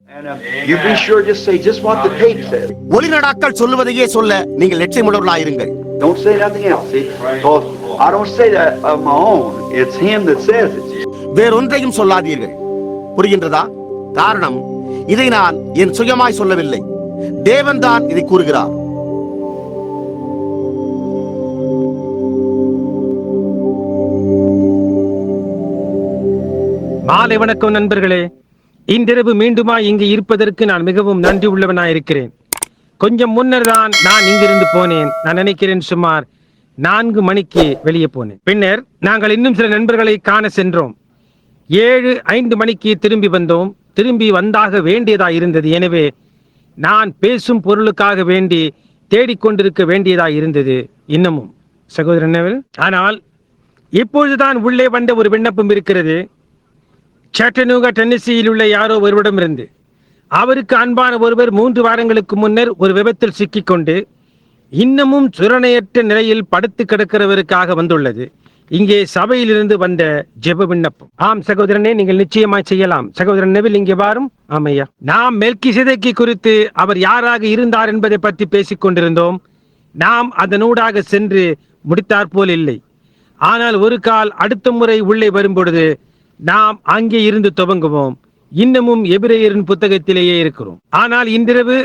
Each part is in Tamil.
You be sure just say just what the tape says. ஒளிநடாக்கள் சொல்லுவதையே சொல்ல நீங்கள் லட்சியமுள்ளவர்களாயிருங்கள். Don't say nothing else. See, because I don't say that of my own. It's him that says it. வேறொன்றையும் சொல்லாதீர்கள். புரிகின்றதா? காரணம், இதை நான் என் சுயமாய் சொல்லவில்லை. தேவன் தான் இதை கூறுகிறார். மாலை வணக்கம் நண்பர்களே. இன்றிரவு மீண்டுமா இங்கு இருப்பதற்கு நான் மிகவும் நன்றி உள்ளவனாயிருக்கிறேன். கொஞ்சம் முன்னர் தான் நான் இங்கிருந்து போனேன். நான் நினைக்கிறேன் சுமார் 4 மணிக்கு வெளியே போனேன். பின்னர் நாங்கள் இன்னும் சில நண்பர்களை காண சென்றோம். 7:05 மணிக்கு திரும்பி வந்தோம். திரும்பி வந்தாக வேண்டியதா இருந்தது. எனவே நான் பேசும் பொருளுக்காக வேண்டி தேடிக்கொண்டிருக்க வேண்டியதா இருந்தது இன்னமும் சகோதரன். ஆனால் இப்பொழுதுதான் உள்ளே வந்த ஒரு விண்ணப்பம் இருக்கிறது. சட்டனூகா டென்னசியில் உள்ள யாரோ ஒருவரிடமிருந்து. அவருக்கு அன்பான ஒருவர் 3 வாரங்களுக்கு முன்னர் ஒரு விபத்தில் சிக்கிக்கொண்டு இன்னமும் சுரணையற்ற நிலையில் படுத்து கிடக்கிறவருக்காக வந்துள்ளது. இங்கே சபையிலிருந்து வந்த ஜெப விண்ணப்பம். ஆம் சகோதரனே, நீங்கள் நிச்சயமாய் செய்யலாம். சகோதரன் நெவில், இங்கே வாரும். ஆமையா, நாம் மெல்கிசேதேக்கை குறித்து அவர் யாராக இருந்தார் என்பதை பற்றி பேசிக் கொண்டிருந்தோம். நாம் அதனூடாக சென்று முடித்தாற் போல் இல்லை. ஆனால் ஒரு கால் அடுத்த முறை உள்ளே வரும்பொழுது நாம் அங்கே இருந்து துவங்குவோம். இன்னமும் எபிரேயரின் புத்தகத்திலேயே இருக்கிறோம். ஆனால் இன்றிரவு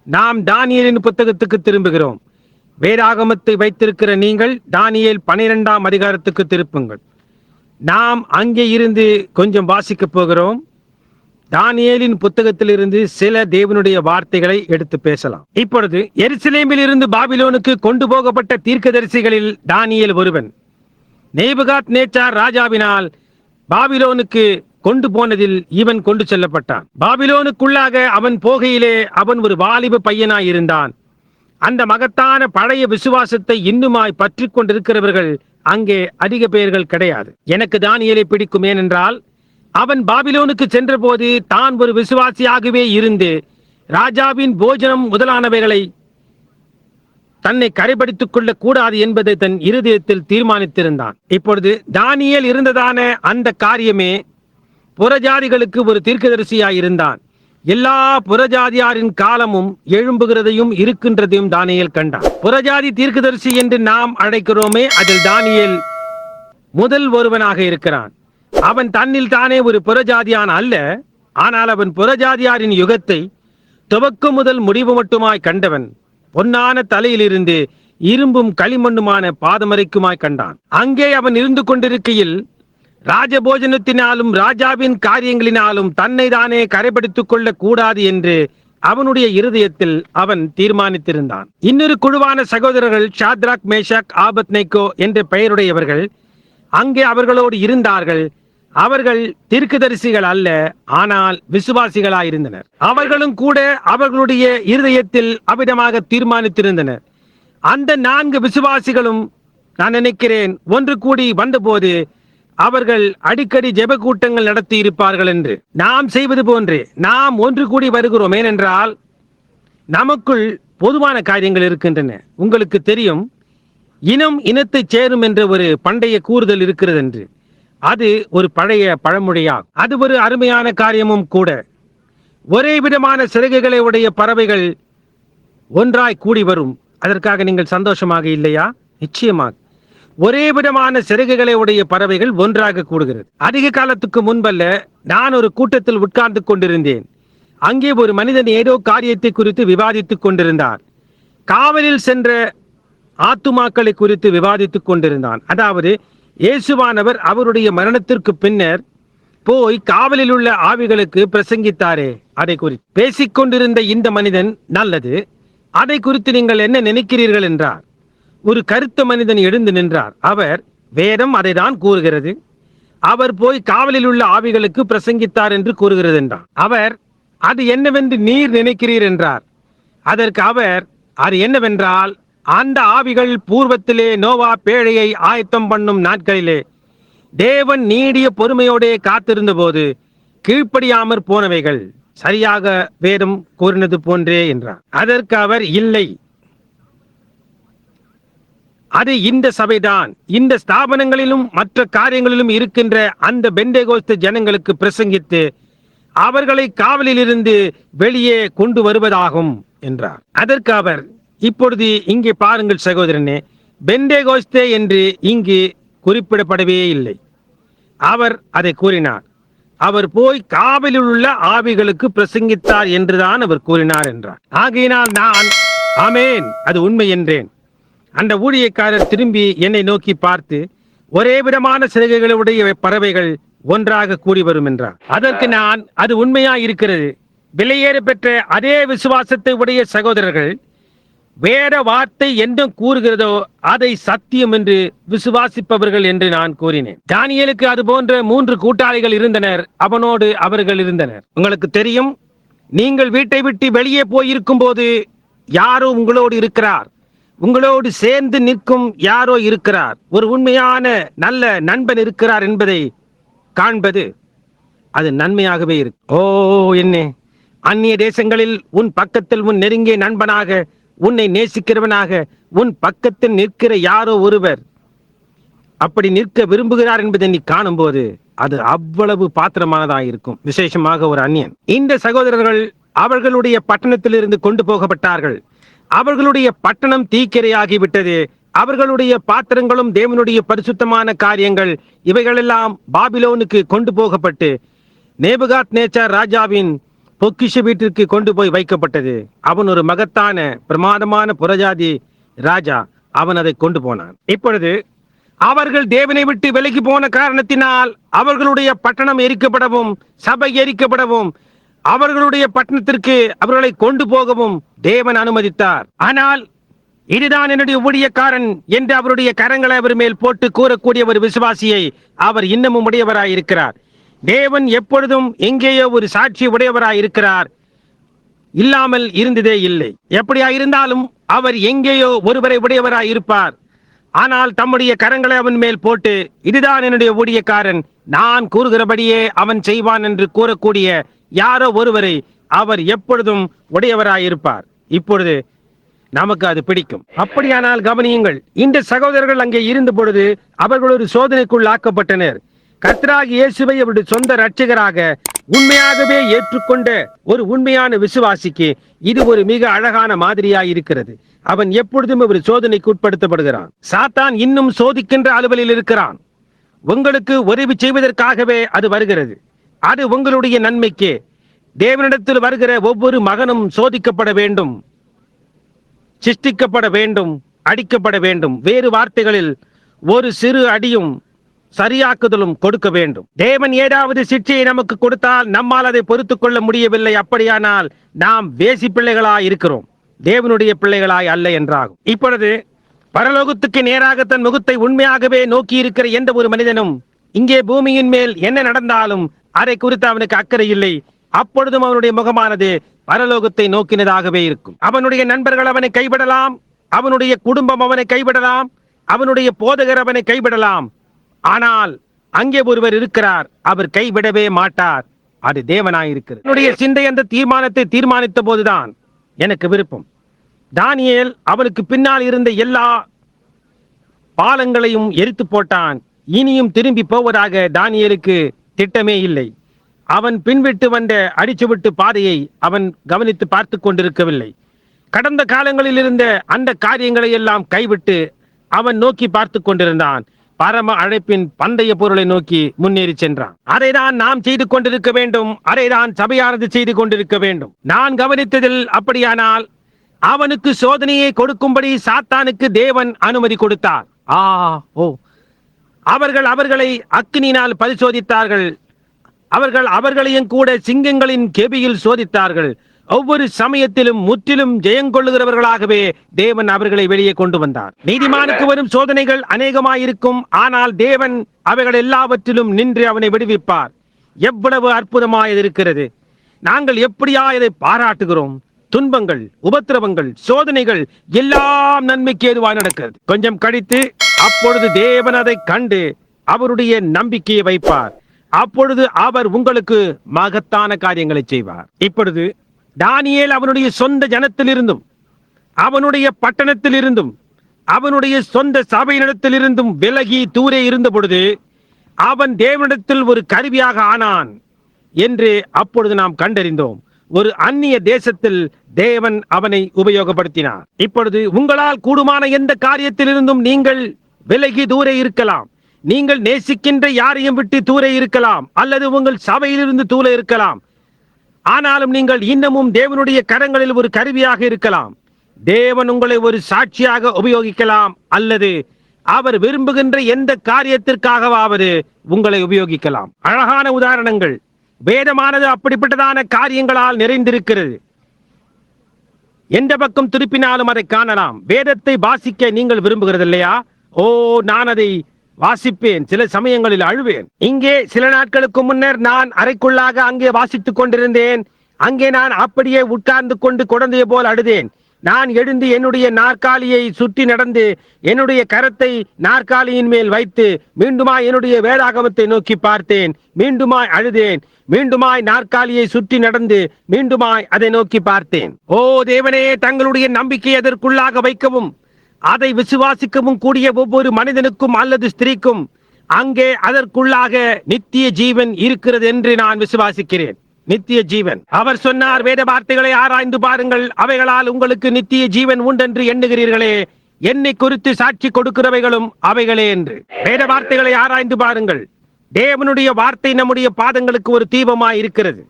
நாம் தானியேலின் புத்தகத்துக்கு திரும்புகிறோம். வேதாகமத்தை வைத்திருக்கிற நீங்கள் தானியேல் 12ஆம் அதிகாரத்துக்கு திருப்புங்கள். நாம் அங்கே இருந்து கொஞ்சம் வாசிக்க போகிறோம். தானியேலின் புத்தகத்திலிருந்து சில தேவனுடைய வார்த்தைகளை எடுத்து பேசலாம். இப்பொழுது எருசலேமில் இருந்து பாபிலோனுக்கு கொண்டு போகப்பட்ட தீர்க்கதரிசிகளில் தானியேல் ஒருவன். நேபுகாத் நேச்சார் ராஜாவினால் பாபிலோனுக்கு கொண்டு போனதில் இவன் கொண்டு செல்லப்பட்டான். பாபிலோனுக்குள்ளாக அவன் போகையிலே அவன் ஒரு வாலிப பையனாய் இருந்தான். அந்த மகத்தான பழைய விசுவாசத்தை இன்னுமாய் பற்றி கொண்டிருக்கிறவர்கள் அங்கே அதிக பேர்கள் கிடையாது. எனக்கு தானியேலை பிடிக்கும். ஏனென்றால் அவன் பாபிலோனுக்கு சென்ற போது தான் ஒரு விசுவாசியாகவே இருந்து ராஜாவின் போஜனம் முதலானவைகளை தன்னை கரைப்படுத்திக் கொள்ள கூடாது என்பதை தன் இருதயத்தில் தீர்மானித்திருந்தான். இப்பொழுது தானியேல் இருந்ததான அந்த காரியமே புறஜாதிகளுக்கு ஒரு தீர்க்கதரிசியாய் இருந்தான். எல்லா புறஜாதியாரின் காலமும் எழும்புகிறதையும் இருக்கின்றதையும் தானியேல் கண்டான். புறஜாதி தீர்க்கதரிசி என்று நாம் அழைக்கிறோமே, அதில் தானியேல் முதல் ஒருவனாக இருக்கிறான். அவன் தன்னில் தானே ஒரு புறஜாதியான் அல்ல. ஆனால் அவன் புறஜாதியாரின் யுகத்தை துவக்கம் முதல் முடிவு மட்டுமாய் கண்டவன். பொன்னான தலையிலிருந்து இரும்பும் களிமண்ணுமான பாதமரைக்குமாய் கண்டான். அங்கே அவன் இருந்து கொண்டிருக்கையில் ராஜபோஜனத்தினாலும் ராஜாவின் காரியங்களினாலும் தன்னை தானே கரைப்படுத்திக் கொள்ள கூடாது என்று அவனுடைய இருதயத்தில் அவன் தீர்மானித்திருந்தான். இன்னொரு குழுவான சகோதரர்கள் ஷாத்ராக், மேஷாக், ஆபத்நேகோ என்ற பெயருடையவர்கள் அங்கே அவர்களோடு இருந்தார்கள். அவர்கள் தீர்க்கதரிசிகள் அல்ல, ஆனால் விசுவாசிகளாயிருந்தனர். அவர்களும் கூட அவர்களுடைய இருதயத்தில் அவ்விதமாக தீர்மானித்திருந்தனர். அந்த 4 விசுவாசிகளும் நான் நினைக்கிறேன் ஒன்று கூடி வந்தபோது அவர்கள் அடிக்கடி ஜெப கூட்டங்கள் நடத்தி இருப்பார்கள் என்று நாம் செய்வது போன்று நாம் ஒன்று கூடி வருகிறோம். ஏனென்றால் நமக்குள் பொதுவான காரியங்கள் இருக்கின்றன. உங்களுக்கு தெரியும், இனம் இனத்தை சேரும் என்ற ஒரு பண்டைய கூறுதல் இருக்கிறது என்று. அது ஒரு பழைய பழமொழியாகும். அது ஒரு அருமையான காரியமும் கூட. ஒரே விதமான சிறகுகளை உடைய பறவைகள் ஒன்றாய் கூடி வரும். அதற்காக நீங்கள் சந்தோஷமாக இல்லையா? நிச்சயமாக. ஒரே விதமான சிறகுகளை உடைய பறவைகள் ஒன்றாக கூடுகிறது. அதிக காலத்துக்கு முன்பல்ல, நான் ஒரு கூட்டத்தில் உட்கார்ந்து கொண்டிருந்தேன். அங்கே ஒரு மனிதன் ஏதோ காரியத்தை குறித்து விவாதித்துக் கொண்டிருந்தார். காவலில் சென்ற ஆத்துமாக்களை குறித்து விவாதித்துக் கொண்டிருந்தான். அதாவது இயேசுவானவர் அவருடைய மரணத்திற்கு பின்னர் போய் காவலில் உள்ள ஆவிகளுக்கு பிரசங்கித்தாரே, அதை குறித்து பேசிக்கொண்டிருந்த இந்த மனிதன், நல்லது, அதை குறித்து நீங்கள் என்ன நினைக்கிறீர்கள் என்றார். ஒரு கருத்த மனிதன் எழுந்து நின்றார். அவர், வேதம் அதை தான் கூறுகிறது. அவர் போய் காவலில் உள்ள ஆவிகளுக்கு பிரசங்கித்தார் என்று கூறுகிறது என்றார். அவர், அது என்னவென்று நீர் நினைக்கிறீர் என்றார். அதற்கு அவர், அது என்னவென்றால், அந்த ஆவிகள் பூர்வத்திலே நோவா பேழையை ஆயத்தம் பண்ணும் நாட்களிலே தேவன் நீடிய பொறுமையோடே காத்திருந்த போது கீழ்ப்படியாமற் போனவைகள், சரியாக வேதம் கூறினது போன்றே என்றார். அதற்கு அவர், இல்லை, அது இந்த சபைதான். இந்த ஸ்தாபனங்களிலும் மற்ற காரியங்களிலும் இருக்கின்ற அந்த பெந்தேகோஸ்து ஜனங்களுக்கு பிரசங்கித்து அவர்களை காவலில் இருந்து வெளியே கொண்டு வருவதாகும் என்றார். அதற்கு அவர், இப்பொழுது இங்கே பாருங்கள் சகோதரனே, பெந்தேகோஸ்தே என்று இங்கு குறிப்பிடப்படவே இல்லை. அவர் அதை கூறினார். அவர் போய் காவலில் உள்ள ஆவிகளுக்கு பிரசங்கித்தார் என்றுதான் அவர் கூறினார் என்றார். ஆகையினால் நான் ஆமேன், அது உண்மை என்றேன். அந்த ஊழியக்காரர் திரும்பி என்னை நோக்கி பார்த்து, ஒரே விதமான சிறகுகளுடைய பறவைகள் ஒன்றாக கூடி வரும் என்றார். அதற்கு நான், அது உண்மையா இருக்கிறது. விலையேற பெற்ற அதே விசுவாசத்தை உடைய சகோதரர்கள் வேற வார்த்தை என்ன கூறுகிறதோ அதை சத்தியம் என்று விசுவாசிப்பவர்கள் என்று நான் கூறினேன். தானியேலுக்கு அது போன்ற 3 கூட்டாளிகள் இருந்தனர். அவனோடு அவர்கள் இருந்தனர். உங்களுக்கு தெரியும், நீங்கள் வீட்டை விட்டு வெளியே போயிருக்கும் போது யாரோ உங்களோடு இருக்கிறார். உங்களோடு சேர்ந்து நிற்கும் யாரோ இருக்கிறார். ஒரு உண்மையான நல்ல நண்பன் இருக்கிறார் என்பதை காண்பது அது நன்மையாகவே இருக்கு. ஓ என்னே, அந்நிய தேசங்களில் உன் பக்கத்தில் உன் நெருங்கிய நண்பனாக, உன்னை நேசிக்கிறவனாக உன் பக்கத்தில் நிற்கிற யாரோ ஒருவர் அப்படி நிற்க விரும்புகிறார் என்பதை நீ காணும் போது அது அவ்வளவு பாத்திரமானதாக இருக்கும். விசேஷமாக ஒரு அந்நியன். இந்த சகோதரர்கள் அவர்களுடைய பட்டணத்திலிருந்து கொண்டு போகப்பட்டார்கள். அவர்களுடைய பட்டணம் தீக்கிரையாகிவிட்டது. அவர்களுடைய பாத்திரங்களும் தேவனுடைய பரிசுத்தமான காரியங்கள் இவைகளெல்லாம் பாபிலோனுக்கு கொண்டு போகப்பட்டு நேபுகாத்நேச்சார் ராஜாவின் பொக்கிஷ வீட்டிற்கு கொண்டு போய் வைக்கப்பட்டது. அவன் ஒரு மகத்தான பிரமாதமான புறஜாதி ராஜா. அவன் அதை கொண்டு போனான். இப்பொழுது அவர்கள் தேவனை விட்டு விலகி போன காரணத்தினால் அவர்களுடைய பட்டணம் எரிக்கப்படவும் சபை எரிக்கப்படவும் அவர்களுடைய பட்டணத்திற்கு அவர்களை கொண்டு போகவும் தேவன் அனுமதித்தார். ஆனால் இதுதான் என்னுடைய ஊழியக்காரன் என்று அவருடைய கரங்களை அவர் மேல் போட்டு கூறக்கூடிய ஒரு விசுவாசியை அவர் இன்னமும் உடையவராய் இருக்கிறார். தேவன் எப்பொழுதும் எங்கேயோ ஒரு சாட்சி உடையவராய் இருக்கிறார். இல்லாமல் இருந்ததே இல்லை. எப்படியா இருந்தாலும் அவர் எங்கேயோ ஒருவரை உடையவராய் இருப்பார். ஆனால் தம்முடைய கரங்களை அவன் மேல் போட்டு, இதுதான் என்னுடைய ஊழியக்காரன், நான் கூறுகிறபடியே அவன் செய்வான் என்று கூறக்கூடிய யாரோ ஒருவரை அவர் எப்பொழுதும் உடையவராய் இருப்பார். இப்பொழுது நமக்கு அது பிடிக்கும். அப்படியானால் கவனியுங்கள், இந்த சகோதரர்கள் அங்கே இருந்த பொழுது அவர்கள் ஒரு சோதனைக்குள் ஆக்கப்பட்டனர். கர்த்தராகிய இயேசுவை அவருடைய சொந்த இரட்சகராக உண்மையாகவே ஏற்றுக்கொண்ட ஒரு உண்மையான விசுவாசிக்கு இது ஒரு மிக அழகான மாதிரியாய் இருக்கிறது. அவன் எப்பொழுதும் ஒரு சோதனைக்கு உட்படுத்தப்படுகிறான். சாத்தான் இன்னும் சோதிக்கின்ற அலுவலில் இருக்கிறான். உங்களுக்கு உதவி செய்வதற்காகவே அது வருகிறது. அது உங்களுடைய நன்மைக்கு. தேவனிடத்தில் வருகிற ஒவ்வொரு மகனும் சோதிக்கப்பட வேண்டும், சிஷ்டிக்கப்பட வேண்டும், அடிக்கப்பட வேண்டும். வேறு வார்த்தைகளில் ஒரு சிறு அடியும் சரியாக்குதலும் கொடுக்க வேண்டும். தேவன் ஏதாவது சிட்சையை நமக்கு கொடுத்தால் நம்மால் அதை பொறுத்துக் கொள்ள முடியவில்லை. அப்படியானால் நாம் வேசி பிள்ளைகளாய் இருக்கிறோம், தேவனுடைய பிள்ளைகளாய் அல்ல என்றாகும். இப்பொழுது பரலோகத்துக்கு நேராக தன் முகத்தை உண்மையாகவே நோக்கி இருக்கிற எந்த ஒரு மனிதனும் இங்கே பூமியின் மேல் என்ன நடந்தாலும் அதை குறித்து அவனுக்கு அக்கறை இல்லை. அப்பொழுதும் அவனுடைய முகமானது பரலோகத்தை நோக்கினதாகவே இருக்கும். அவனுடைய நண்பர்கள் அவனை கைவிடலாம், அவனுடைய குடும்பம் அவனை கைவிடலாம், அவனுடைய போதகர் அவனை கைவிடலாம். ஆனால் அங்கே ஒருவர் இருக்கிறார், அவர் கைவிடவே மாட்டார். அது தேவனாயிருக்கிறது. என்னுடைய சிந்தை அந்த தீர்மானத்தை தீர்மானித்த போதுதான் எனக்கு விருப்பம். தானியேல் அவனுக்கு பின்னால் இருந்த எல்லா பாலங்களையும் எரித்து போட்டான். இனியும் திரும்பி போவதாக தானியேலுக்கு திட்டமே இல்லை. அவன் பின்விட்டு வந்த அடிச்சுவிட்டு பாதையை அவன் கவனித்து பார்த்து கொண்டிருக்கவில்லை. கடந்த காலங்களில் இருந்த அந்த காரியங்களை எல்லாம் கைவிட்டு அவன் நோக்கி பார்த்து கொண்டிருந்தான். பரம அழைப்பின் பந்தய பொருளை நோக்கி முன்னேறி சென்றான். அதைதான் நாம் செய்து கொண்டிருக்க வேண்டும். அதைதான் சபையானது செய்து கொண்டிருக்க வேண்டும். நான் கவனித்ததில் அப்படியானால் அவனுக்கு சோதனையை கொடுக்கும்படி சாத்தானுக்கு தேவன் அனுமதி கொடுத்தார். அவர்கள் அவர்களை அக்கினியினால் பரிசோதித்தார்கள். அவர்கள் அவர்களையும் கூட சிங்கங்களின் கெபியில் சோதித்தார்கள். ஒவ்வொரு சமயத்திலும் முற்றிலும் ஜெயங்கொள்ளுகிறவர்களாகவே தேவன் அவர்களை வெளியே கொண்டு வந்தார். நீதிமானுக்கு வரும் சோதனைகள் அநேகமாயிருக்கும், ஆனால் தேவன் அவைகள் எல்லாவற்றிலும் நின்று அவனை விடுவிப்பார். எவ்வளவு அற்புதமாய் இருக்கிறது! நாங்கள் எப்படியா இதை பாராட்டுகிறோம். துன்பங்கள், உபத்திரவங்கள், சோதனைகள் எல்லாம் நன்மைக்கு ஏதுவாய் நடக்கிறது. கொஞ்சம் கழித்து அப்பொழுது தேவன் அதை கண்டு அவருடைய நம்பிக்கையை வைப்பார். அப்பொழுது அவர் உங்களுக்கு மகத்தான காரியங்களை செய்வார். இப்பொழுது தானியேல் அவனுடைய சொந்த ஜனத்திலிருந்தும் அவனுடைய பட்டணத்திலிருந்தும் அவனுடைய சொந்த சபையினிடத்திலிருந்தும் விலகி தூரே இருந்த பொழுது அவன் தேவனிடத்தில் ஒரு கருவியாக ஆனான். என்று அப்பொழுது நாம் கண்டறிந்தோம். ஒரு அந்நிய தேசத்தில் தேவன் அவனை உபயோகப்படுத்தினார். இப்பொழுது உங்களால் கூடுமான எந்த காரியத்திலிருந்தும் நீங்கள் விலகி தூரே இருக்கலாம். நீங்கள் நேசிக்கின்ற யாரையும் விட்டு தூரே இருக்கலாம், அல்லது உங்கள் சபையிலிருந்து தூரே இருக்கலாம். ஆனாலும் நீங்கள் இன்னமும் தேவனுடைய கரங்களில் ஒரு கருவியாக இருக்கலாம். தேவன் உங்களை ஒரு சாட்சியாக உபயோகிக்கலாம், அல்லது அவர் விரும்புகின்ற எந்த காரியத்திற்காகவாவது உங்களை உபயோகிக்கலாம். அழகான உதாரணங்கள். வேதமானது அப்படிப்பட்டதான காரியங்களால் நிறைந்திருக்கிறது. எந்த பக்கம் திருப்பினாலும் அதை காணலாம். வேதத்தை வாசிக்க நீங்கள் விரும்புகிறது இல்லையா? ஓ, நான் அதை வாசிப்பேன், சில சமயங்களில் அழுவேன். இங்கே சில நாட்களுக்கு முன்னர் நான் அறைக்குள்ளாக அங்கே வாசித்துக் கொண்டிருந்தேன். அங்கே நான் அப்படியே உட்கார்ந்து கொண்டு குழந்தைய போல் அழுதேன். நான் எழுந்து என்னுடைய நாற்காலியை சுற்றி நடந்து என்னுடைய கரத்தை நாற்காலியின் மேல் வைத்து மீண்டுமாய் என்னுடைய வேதாகமத்தை நோக்கி பார்த்தேன். மீண்டுமாய் அழுதேன். மீண்டுமாய் நாற்காலியை சுற்றி நடந்து மீண்டுமாய் அதை நோக்கி பார்த்தேன். ஓ தேவனே, தங்களுடைய நம்பிக்கை அதற்குள்ளாக வைக்கவும் அதை விசுவாசிக்கவும் கூடிய ஒவ்வொரு மனிதனுக்கும் அல்லது ஸ்திரீக்கும் அங்கே அதற்குள்ளாக நித்திய ஜீவன் இருக்கிறது என்று நான் விசுவாசிக்கிறேன். நித்திய ஜீவன். அவர் சொன்னார், வேத வார்த்தைகளை ஆராய்ந்து பாருங்கள், அவைகளால் உங்களுக்கு நித்திய ஜீவன் உண்டென்று எண்ணுகிறீர்களே, என்னை குறித்து சாட்சி கொடுக்கிறவைகளும் அவைகளே என்று. வேத வார்த்தைகளை ஆராய்ந்து பாருங்கள். தேவனுடைய வார்த்தை நம்முடைய பாதங்களுக்கு ஒரு தீபமாய் இருக்கிறது.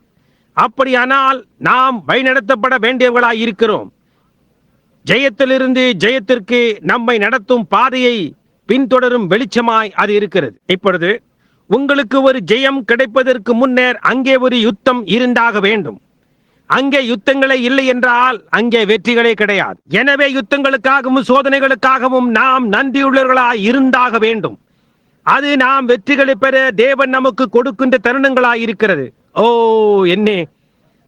அப்படியானால் நாம் வழிநடத்தப்பட வேண்டியவர்களாய் இருக்கிறோம். ஜெயத்திலிருந்து ஜெயத்திற்கு நம்மை நடத்தும் பாதையை பின்தொடரும் வெளிச்சமாய் அது இருக்கிறது. இப்பொழுது உங்களுக்கு ஒரு ஜெயம் கிடைப்பதற்கு முன்னர் அங்கே ஒரு யுத்தம் இருந்தாக வேண்டும். அங்கே யுத்தங்களே இல்லை என்றால் அங்கே வெற்றிகளே கிடையாது. எனவே யுத்தங்களுக்காகவும் சோதனைகளுக்காகவும் நாம் நன்றியுள்ளவர்களாய் இருந்தாக வேண்டும். அது நாம் வெற்றிகளை பெற தேவன் நமக்கு கொடுக்கின்ற தருணங்களாய் இருக்கிறது. ஓ என்னே,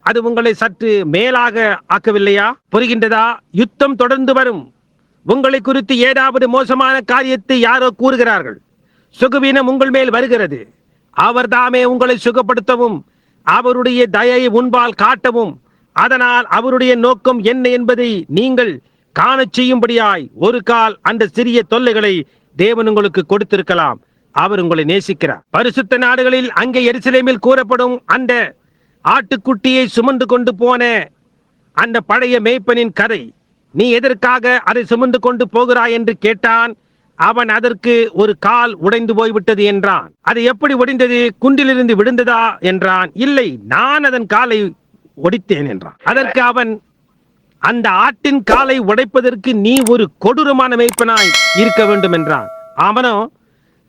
அது உங்களை சற்று மேலாக ஆக்கவில்லையா? புரிகின்றதா? யுத்தம் தொடர்ந்து வரும். உங்களை குறித்து ஏதாவது மோசமான காரியத்தை யாரோ கூறுகிறார்கள். சுகவீனம் உங்கள் மேல் வருகிறது. அவர் தாமே உங்களை சுகப்படுத்தவும் அவருடைய தயையை முன்பால் காட்டவும், அதனால் அவருடைய நோக்கம் என்ன என்பதை நீங்கள் காணச் செய்யும்படியாய் ஒரு கால் அந்த சிறிய தொல்லைகளை தேவன் உங்களுக்கு கொடுத்திருக்கலாம். அவர் உங்களை நேசிக்கிறார். பரிசுத்த நாடுகளில் அங்கே எருசலேமில் கூறப்படும் அந்த ஆட்டுக்குட்டியை சுமந்து கொண்டு போன அந்த பழைய மேய்ப்பனின் கதை. நீ எதற்காக அதை சுமந்து கொண்டு போகிறாய் என்று கேட்டான். அவன் அதற்கு ஒரு கால் உடைந்து போய்விட்டது என்றான். அது எப்படி உடைந்தது? குன்றிலிருந்து விழுந்ததா என்றான். இல்லை, நான் அதன் காலை ஒடித்தேன் என்றான். அதற்கு அவன், அந்த ஆட்டின் காலை உடைப்பதற்கு நீ ஒரு கொடூரமான மேய்ப்பனாய் இருக்க வேண்டும் என்றான். அவனோ,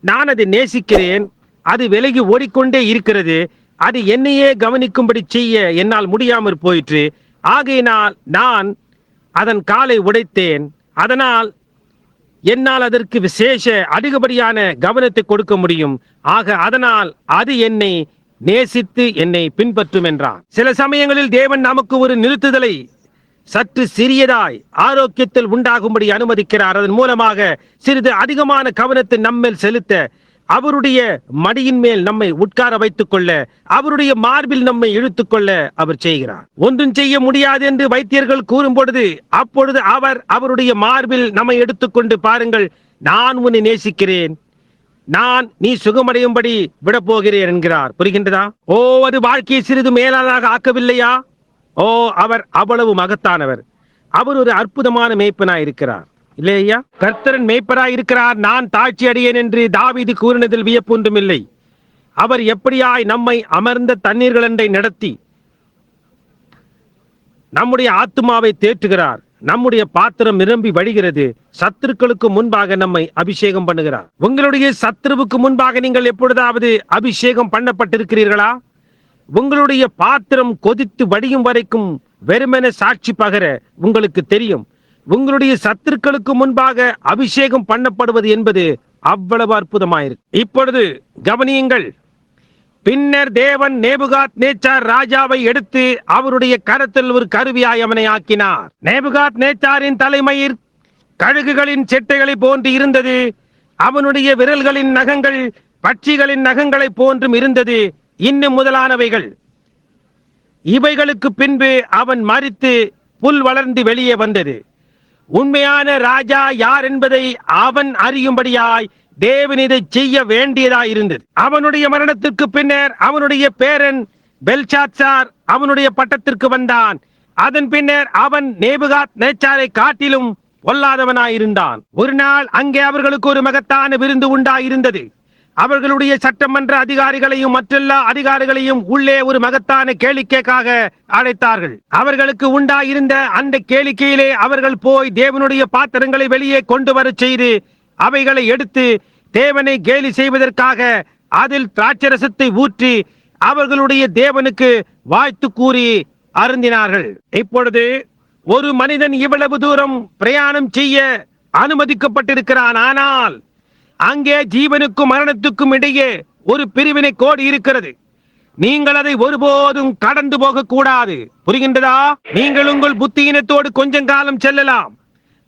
நான் அதை நேசிக்கிறேன், அது விலகி ஓடிக்கொண்டே இருக்கிறது, அது என்னையே கவனிக்கும்படி செய்ய என்னால் முடியாமற் போயிற்று, ஆகையினால் நான் அதன் காலை உடைத்தேன், அதனால் என்னால் அதற்கு விசேஷ அதிகப்படியான கவனத்தை கொடுக்க முடியும், ஆக அதனால் அது என்னை நேசித்து என்னை பின்பற்றும் என்றான். சில சமயங்களில் தேவன் நமக்கு ஒரு நிறுத்துதலை சற்று சிறியதாய் ஆரோக்கியத்தில் உண்டாகும்படி அனுமதிக்கிறார். அதன் மூலமாக சிறிது அதிகமான கவனத்தை நம்மேல் செலுத்த, அவருடைய மடியின் மேல் நம்மை உட்கார வைத்துக் கொள்ள, அவருடைய மார்பில் நம்மை இழுத்துக் கொள்ள அவர் செய்கிறார். ஒன்றும் செய்ய முடியாது என்று வைத்தியர்கள் கூறும் பொழுது, அப்பொழுது அவர் அவருடைய மார்பில் நம்மை எடுத்துக்கொண்டு, பாருங்கள், நான் உன்னை நேசிக்கிறேன், நான் நீ சுகமடையும்படி விடப்போகிறேன் என்கிறார். புரிகின்றதா? ஓ, அது வாழ்க்கையை சிறிது மேலாக ஆக்கவில்லையா? ஓ, அவர் அவ்வளவு மகத்தானவர். அவர் ஒரு அற்புதமான மேய்ப்பனாய் இருக்கிறார், இல்லையா? கர்த்தரன் மேய்ப்பராய் இருக்கிறார், நான் தாழ்ச்சி அடையேன் என்று தாவீது கூறினதில் வியப்பொன்றும் இல்லை. அவர் எப்படியாய் நம்மை அமர்ந்த தண்ணீர்களண்டை நடத்தி நம்முடைய ஆத்துமாவை தேற்றுகிறார். நம்முடைய பாத்திரம் நிரம்பி வழிகிறது. சத்துருக்களுக்கு முன்பாக நம்மை அபிஷேகம் பண்ணுகிறார். உங்களுடைய சத்துருவுக்கு முன்பாக நீங்கள் எப்பொழுதாவது அபிஷேகம் பண்ணப்பட்டிருக்கிறீர்களா? உங்களுடைய பாத்திரம் கொதித்து வடியும் வரைக்கும் வெறுமென சாட்சி பகர உங்களுக்கு தெரியும். உங்களுடைய சத்துருக்களுக்கு முன்பாக அபிஷேகம் பண்ணப்படுவது என்பது அவ்வளவு அற்புதமாயிருக்கு. இப்பொழுது கவனியுங்கள். பின்னர் தேவன் நேபுகாத் நேச்சார் ராஜாவை எடுத்து அவருடைய கரத்தில் ஒரு கருவியாய் அவனை ஆக்கினார். நேபுகாத் நேச்சாரின் தலைமயிர் கழுகுகளின் செட்டைகளை போன்று இருந்தது. அவனுடைய விரல்களின் நகங்கள் பட்சிகளின் நகங்களை போன்றும் இருந்தது. இன்னும் முதலானவைகள். இவைகளுக்கு பின்பு அவன் மரித்து புல் வளர்ந்து வெளியே வந்தது. உண்மையான ராஜா யார் என்பதை அவன் அறியும்படியாய் தேவன் இதை செய்ய வேண்டியதாய் இருந்தது. அவனுடைய மரணத்திற்கு பின்னர் அவனுடைய பேரன் பெல்ஷாத்சார் அவனுடைய பட்டத்திற்கு வந்தான். அதன் பின்னர் அவன் நேபுகாத் நேச்சாரை காட்டிலும் பொல்லாதவனாயிருந்தான். ஒரு நாள் அங்கே அவர்களுக்கு ஒரு மகத்தான விருந்து உண்டாயிருந்தது. அவர்களுடைய சட்டமன்ற அதிகாரிகளையும் மற்றெல்லா அதிகாரிகளையும் உள்ளே ஒரு மகத்தான கேளிக்கைக்காக அழைத்தார்கள். அவர்களுக்கு உண்டாயிருந்த அந்த கேளிக்கையிலே அவர்கள் போய் தேவனுடைய பாத்திரங்களை வெளியே கொண்டு வரச் செய்து அவைகளை எடுத்து தேவனை கேலி செய்வதற்காக அதில் திராட்சரசத்தை ஊற்றி அவர்களுடைய தேவனுக்கு வாழ்த்து கூறி அருந்தினார்கள். இப்பொழுது ஒரு மனிதன் இவ்வளவு தூரம் பிரயாணம் செய்ய அனுமதிக்கப்பட்டிருக்கிறான். ஆனால் அங்கே ஜீவனுக்கும் மரணத்துக்கும் இடையே ஒரு பிரிவினை கோடு இருக்கிறது. நீங்கள் அதை ஒருபோதும் கடந்து போக கூடாது. புரிகின்றதா? நீங்கள் உங்கள் புத்தியினத்தோடு கொஞ்சம் காலம் செல்லலாம்.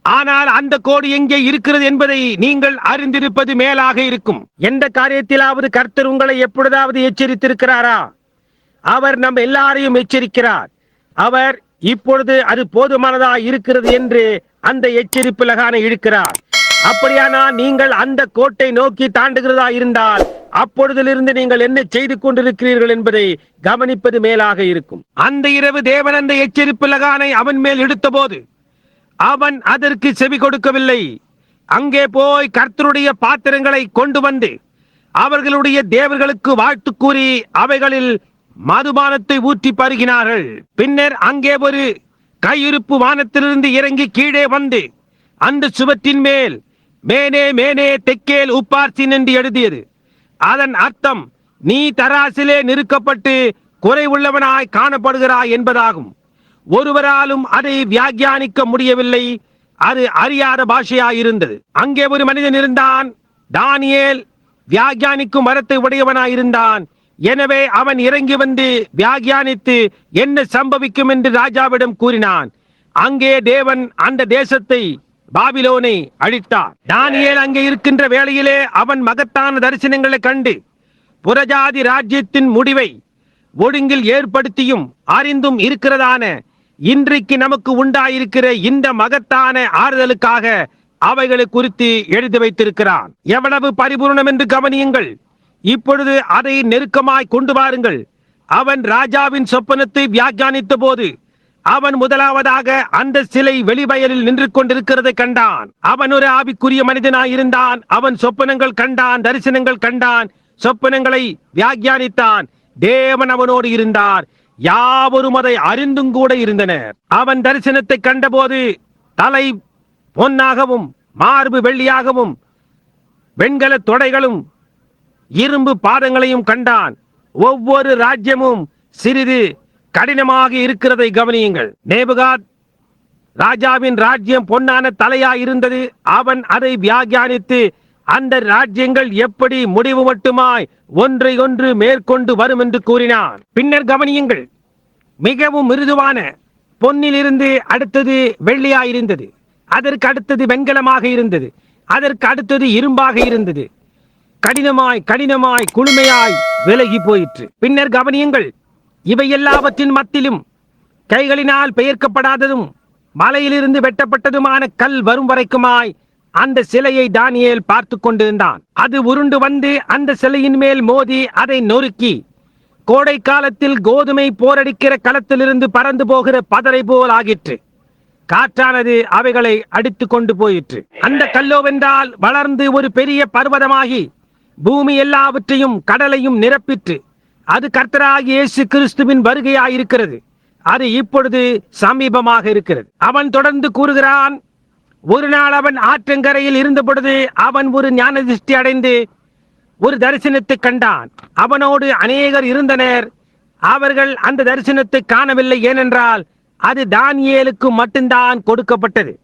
ஆனால் அந்த கோடு எங்கே இருக்கிறது என்பதை நீங்கள் அறிந்திருப்பது மேலாக இருக்கும். எந்த காரியத்திலாவது கர்த்தர் உங்களை எப்பொழுதாவது எச்சரித்திருக்கிறாரா? அவர் நம்ம எல்லாரையும் எச்சரிக்கிறார். அவர் இப்பொழுது அது போதுமானதா இருக்கிறது என்று அந்த எச்சரிப்பு லகானை இழுக்கிறார். அப்படியானால் நீங்கள் அந்த கோட்டை நோக்கி தாண்டுகிறதா இருந்தால் அப்பொழுதிலிருந்து நீங்கள் என்ன செய்து கொண்டிருக்கிறீர்கள் என்பதை கவனிப்பது மேலாக இருக்கும். அந்த இரவு தேவன் அந்த எச்சரிப்பு லகானை அவன் மேல் இழுத்த போது அவன் அதற்கு செவி கொடுக்கவில்லை. அங்கே போய் கர்த்தருடைய பாத்திரங்களை கொண்டு வந்து அவர்களுடைய தேவர்களுக்கு வாழ்த்து கூறி அவைகளில் மதுபானத்தை ஊற்றி பருகினார்கள். பின்னர் அங்கே ஒரு கையிருப்பு வானத்திலிருந்து இறங்கி கீழே வந்து அந்த சுவற்றின் மேல் மேனே மேனே தெக்கேல் உப்பார்சின் என்று எழுதியது. அதன் அர்த்தம் நீ தராசிலே நிறுக்கப்பட்டு குறைவுள்ளவனாய் காணப்படுகிறாய் என்பதாகும். ஒருவராலும் அதை வியாக்கியானிக்க முடியவில்லை. அது அறியாத பாஷையாயிருந்தது. அங்கே ஒரு மனிதன் இருந்தான். தானியேல் வியாக்கியானிக்கும் வரத்தை உடையவனாயிருந்தான். எனவே அவன் இறங்கி வந்து வியாக்கியானித்து என்ன சம்பவிக்கும் என்று ராஜாவிடம் கூறினான். அங்கே தேவன் அந்த தேசத்தை பாபிலோனை அழித்தார். தானியேல் அங்கே இருக்கின்ற வேளையிலே அவன் மகத்தான தரிசனங்களை கண்டு புறஜாதி ராஜ்யத்தின் முடிவை ஒழுங்கில் ஏற்படுத்தியும் அறிந்தும் இருக்கிறதான இன்றைக்கு நமக்கு உண்டாயிருக்கிற இந்த மகத்தான ஆறுதலுக்காக அவைகளை குறித்து எழுதி வைத்திருக்கிறான். எவ்வளவு பரிபூர்ணம் என்று கவனியுங்கள். இப்பொழுது அதை நெருக்கமாய் கொண்டு வாருங்கள். அவன் ராஜாவின் சொப்பனத்தை வியாக்கியானித்த போது அவன் முதலாவதாக அந்த சிலை வெளிவயலில் நின்று கொண்டிருக்கிறதை கண்டான். அவன் ஒரு ஆவிக்குரிய மனிதனாயிருந்தான். அவன் சொப்பனங்கள் கண்டான், தரிசனங்கள் கண்டான், சொப்பனங்களை வியாக்கியானித்தான். தேவன் அவனோடு இருந்தார். யாவரும் அதை அறிந்தும் கூட இருந்தனர். அவன் தரிசனத்தை கண்டபோது தலை பொன்னாகவும் மார்பு வெள்ளியாகவும் வெண்கல தொடைகளும் இரும்பு பாதங்களையும் கண்டான். ஒவ்வொரு ராஜ்யமும் சிறிது கடினமாக இருக்கிறதை கவனியுங்கள். நேபுகாத் ராஜாவின் ராஜ்யம் பொன்னான தலையாய் இருந்தது. அவன் அதை வியாக்கியானித்து அந்த ராஜ்யங்கள் எப்படி முடிவு மட்டுமாய் ஒன்றை ஒன்று மேற்கொண்டு வரும் என்று கூறினான். பின்னர் கவனியுங்கள், மிகவும் மிருதுவான பொன்னிலிருந்து அடுத்தது வெள்ளியாயிருந்தது. அதற்கு அடுத்தது வெண்கலமாக இருந்தது. அதற்கு அடுத்தது இரும்பாக இருந்தது. கடினமாய் குளுமையாய் விலகி போயிற்று. பின்னர் கவனியுங்கள், இவை எல்லாவற்றின் மத்திலும் கைகளினால் பெயர்க்கப்படாததும் மலையிலிருந்து வெட்டப்பட்டதுமான கல் வரும் வரைக்குமாய் அந்த சிலையை தானியேல் பார்த்து கொண்டிருந்தான். அது உருண்டு வந்து அந்த சிலையின் மேல் மோதி அதை நொறுக்கி கோடை காலத்தில் கோதுமை போரடிக்கிற களத்திலிருந்து பறந்து போகிற பதரை போல் ஆகிற்று. காற்றானது அவைகளை அடித்து கொண்டு போயிற்று. அந்த கல்லோவென்றால் வளர்ந்து ஒரு பெரிய பர்வதமாகி பூமி எல்லாவற்றையும் கடலையும் நிரப்பிற்று. அது கர்த்தராகிய இயேசு கிறிஸ்துவின் வருகையாயிருக்கிறது. அது இப்பொழுது சமீபமாக இருக்கிறது. அவன் தொடர்ந்து கூறுகிறான், ஒரு நாள் அவன் ஆற்றங்கரையில் இருந்த பொழுது அவன் ஒரு ஞான திருஷ்டி அடைந்து ஒரு தரிசனத்தை கண்டான். அவனோடு அநேகர் இருந்தனர். அவர்கள் அந்த தரிசனத்தை காணவில்லை. ஏனென்றால் அது தானியேலுக்கு மட்டும்தான் கொடுக்கப்பட்டது.